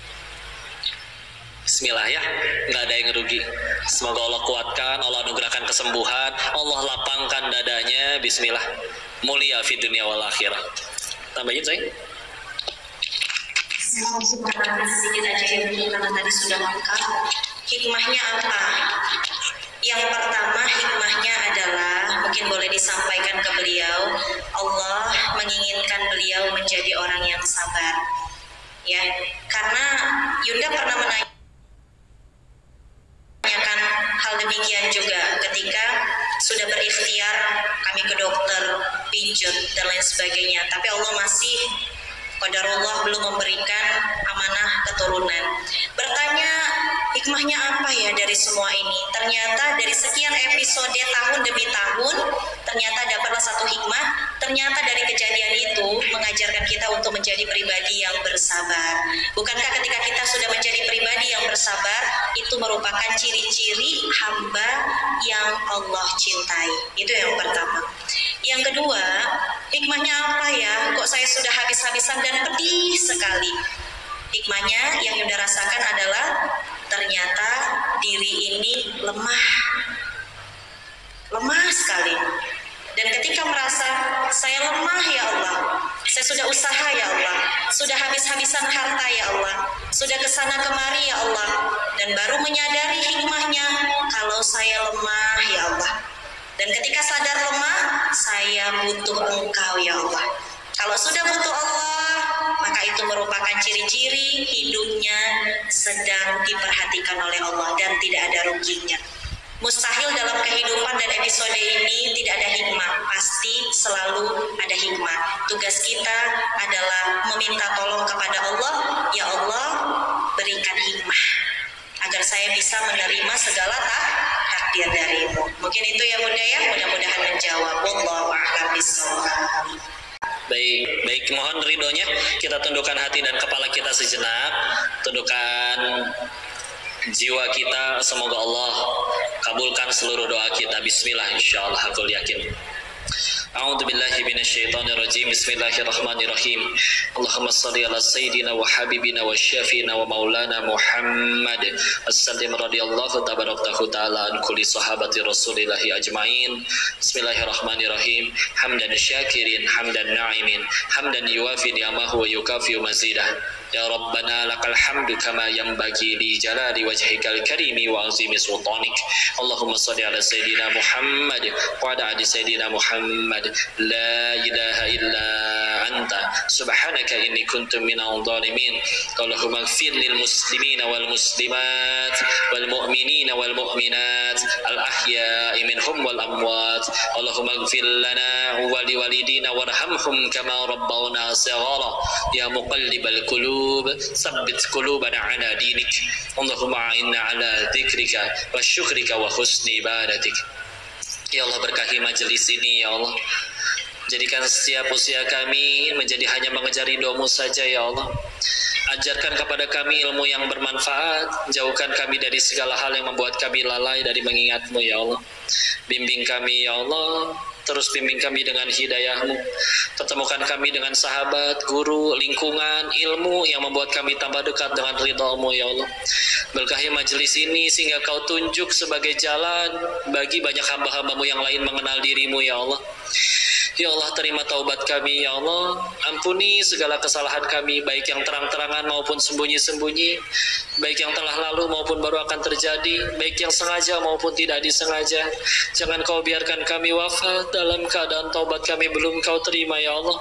Bismillah ya, nggak ada yang rugi. Semoga Allah kuatkan, Allah anugerahkan kesembuhan, Allah lapangkan dadanya. Bismillah, mulia fi dunia wal akhirah. Tambahin saya. Sedikit aja karena tadi sudah lengkap. Hikmahnya apa? Yang pertama, hikmahnya adalah mungkin boleh disampaikan ke beliau, Allah menginginkan beliau menjadi orang yang sabar. Ya, karena Yunda pernah menanyakan hal demikian juga ketika sudah berikhtiar kami ke dokter, pijat dan lain sebagainya, tapi Allah masih qadarullah belum memberikan amanah keturunan. Bertanya, hikmahnya apa ya dari semua ini? Ternyata dari sekian episode tahun demi tahun, ternyata dapatlah satu hikmah. Ternyata dari kejadian itu mengajarkan kita untuk menjadi pribadi yang bersabar. Bukankah ketika kita sudah menjadi pribadi yang bersabar, itu merupakan ciri-ciri hamba yang Allah cintai? Itu yang pertama. Yang kedua, hikmahnya apa ya? Kok saya sudah habis-habisan dan pedih sekali? Hikmahnya yang Yunda rasakan adalah ternyata diri ini lemah sekali. Dan ketika merasa saya lemah ya Allah, saya sudah usaha ya Allah, sudah habis-habisan harta ya Allah, sudah kesana kemari ya Allah, dan baru menyadari hikmahnya kalau saya lemah ya Allah. Dan ketika sadar lemah, saya butuh Engkau ya Allah. Kalau sudah butuh Allah, maka itu merupakan ciri-ciri hidupnya sedang diperhatikan oleh Allah dan tidak ada ruginya. Mustahil dalam kehidupan dan episode ini tidak ada hikmah. Pasti selalu ada hikmah. Tugas kita adalah meminta tolong kepada Allah. Ya Allah, berikan hikmah agar saya bisa menerima segala takdir darimu. Mungkin itu ya Bunda ya. Mudah-mudahan menjawab. Wallahu a'lam bishawab. Baik, mohon ridhonya kita tundukkan hati dan kepala kita sejenak, tundukkan jiwa kita, semoga Allah kabulkan seluruh doa kita. Bismillah, insyaallah aku yakin. A'udzu billahi minasyaitonir rajim. Bismillahirrahmanirrahim. Allahumma shalli ala sayyidina wa habibina wa syafiina wa maulana Muhammad. As-sallim radhiyallahu tabaraktahu ta'ala an kulli sahabati Rasulillahi ajmain. Bismillahirrahmanirrahim. Hamdan syakirin, hamdan na'imin, hamdan yuwafi ni'amahu wa yukafi mazidah. Ya Rabbana lakal hamdu kama yanbaghi li jalali wajhikal karimi wa azimi sultanik. Allahumma shalli ala sayyidina Muhammad wa ala ali sayyidina Muhammad. La ilaha illa anta subhanaka inni kuntu minal zalimin. Allahumma ighfir lil muslimina wal muslimat wal mu'minina wal mu'minat al ahya'i minhum wal amwat. Allahumma ighfir lana wa liwalidina warhamhum kama rabbawna shighara. Ya muqallibal qulub tsabbit qulubana ala dinik. Allahumma a'inna ala dzikrika wa syukrika wa husni ibadatik. Ya Allah, berkahi majelis ini ya Allah. Jadikan setiap usia kami menjadi hanya mengejar ridho-Mu saja ya Allah. Ajarkan kepada kami ilmu yang bermanfaat. Jauhkan kami dari segala hal yang membuat kami lalai dari mengingat-Mu ya Allah. Bimbing kami ya Allah. Terus bimbing kami dengan hidayah-Mu. Pertemukan kami dengan sahabat, guru, lingkungan, ilmu yang membuat kami tambah dekat dengan ridha-Mu ya Allah. Berkahi majelis ini sehingga Kau tunjuk sebagai jalan bagi banyak hamba-hamba-Mu yang lain mengenal diri-Mu ya Allah. Ya Allah, terima taubat kami ya Allah. Ampuni segala kesalahan kami, baik yang terang-terangan maupun sembunyi-sembunyi, baik yang telah lalu maupun baru akan terjadi, baik yang sengaja maupun tidak disengaja. Jangan Kau biarkan kami wafat dalam keadaan taubat kami belum Kau terima ya Allah.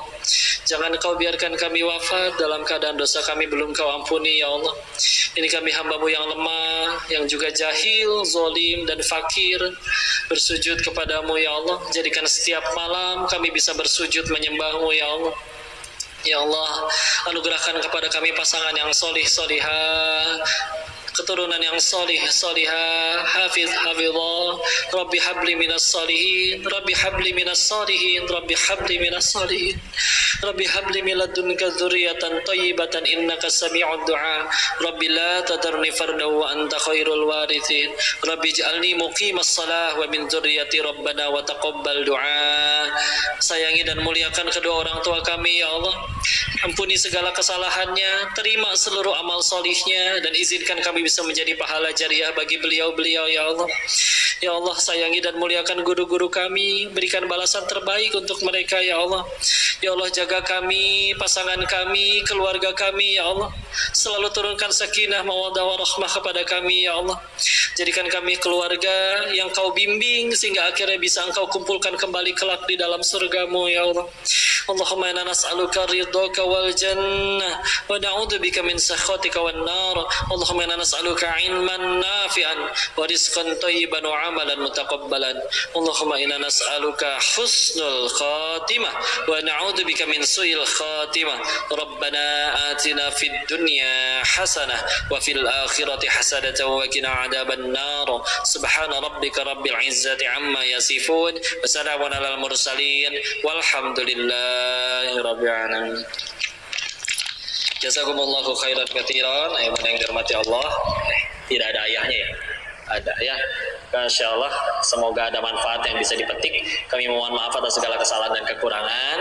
Jangan Kau biarkan kami wafat dalam keadaan dosa kami belum Kau ampuni ya Allah. Ini kami hamba-Mu yang lemah, yang juga jahil, zalim dan fakir, bersujud kepada-Mu ya Allah. Jadikan setiap malam kami bisa bersujud menyembah-Mu ya Allah. Ya Allah, anugerahkan kepada kami pasangan yang solih solihah, keturunan yang solih solihah, hafiz hafizah. Rabbi habli minas solihin, Rabbi habli minas solihin, Rabbi habli minas solihin, Rabbi habli min ladunka dzurriyyatan thayyibatan innaka sami'ud du'a. Rabbi la tadarni fardan wa anta khairul warithin. Rabbi ij'alni muqimas shalah wa min dzurriyyati rabbana wa taqabbal du'a. Sayangi dan muliakan kedua orang tua kami ya Allah. Ampuni segala kesalahannya, terima seluruh amal solihnya, dan izinkan kami bisa menjadi pahala jariah bagi beliau-beliau ya Allah. Ya Allah, sayangi dan muliakan guru-guru kami, berikan balasan terbaik untuk mereka ya Allah. Ya Allah, jaga kami, pasangan kami, keluarga kami ya Allah. Selalu turunkan sakinah, mawaddah, warahmah kepada kami ya Allah. Jadikan kami keluarga yang Kau bimbing sehingga akhirnya bisa Engkau kumpulkan kembali kelak di dalam surga-Mu ya Allah. اللهم إنا نسألك رضاك والجنة ونعوذ بك من سخطك والنار اللهم إنا نسألك علما نافعا ورزقا طيبا وعملا متقبلا اللهم إنا نسألك حسن الخاتمة ونعوذ بك من سوء الخاتمة ربنا آتنا في الدنيا حسنة وفي الآخرة حسنة وقنا عذاب النار سبحان ربك رب العزة عما يصفون وسلام على المرسلين والحمد لله رب العالمين. Jazakumullahu khairan katsiran. Yang dirahmati Allah. Tidak ada ayahnya ya? Ada ya. Masya Allah. Semoga ada manfaat yang bisa dipetik. Kami mohon maaf atas segala kesalahan dan kekurangan.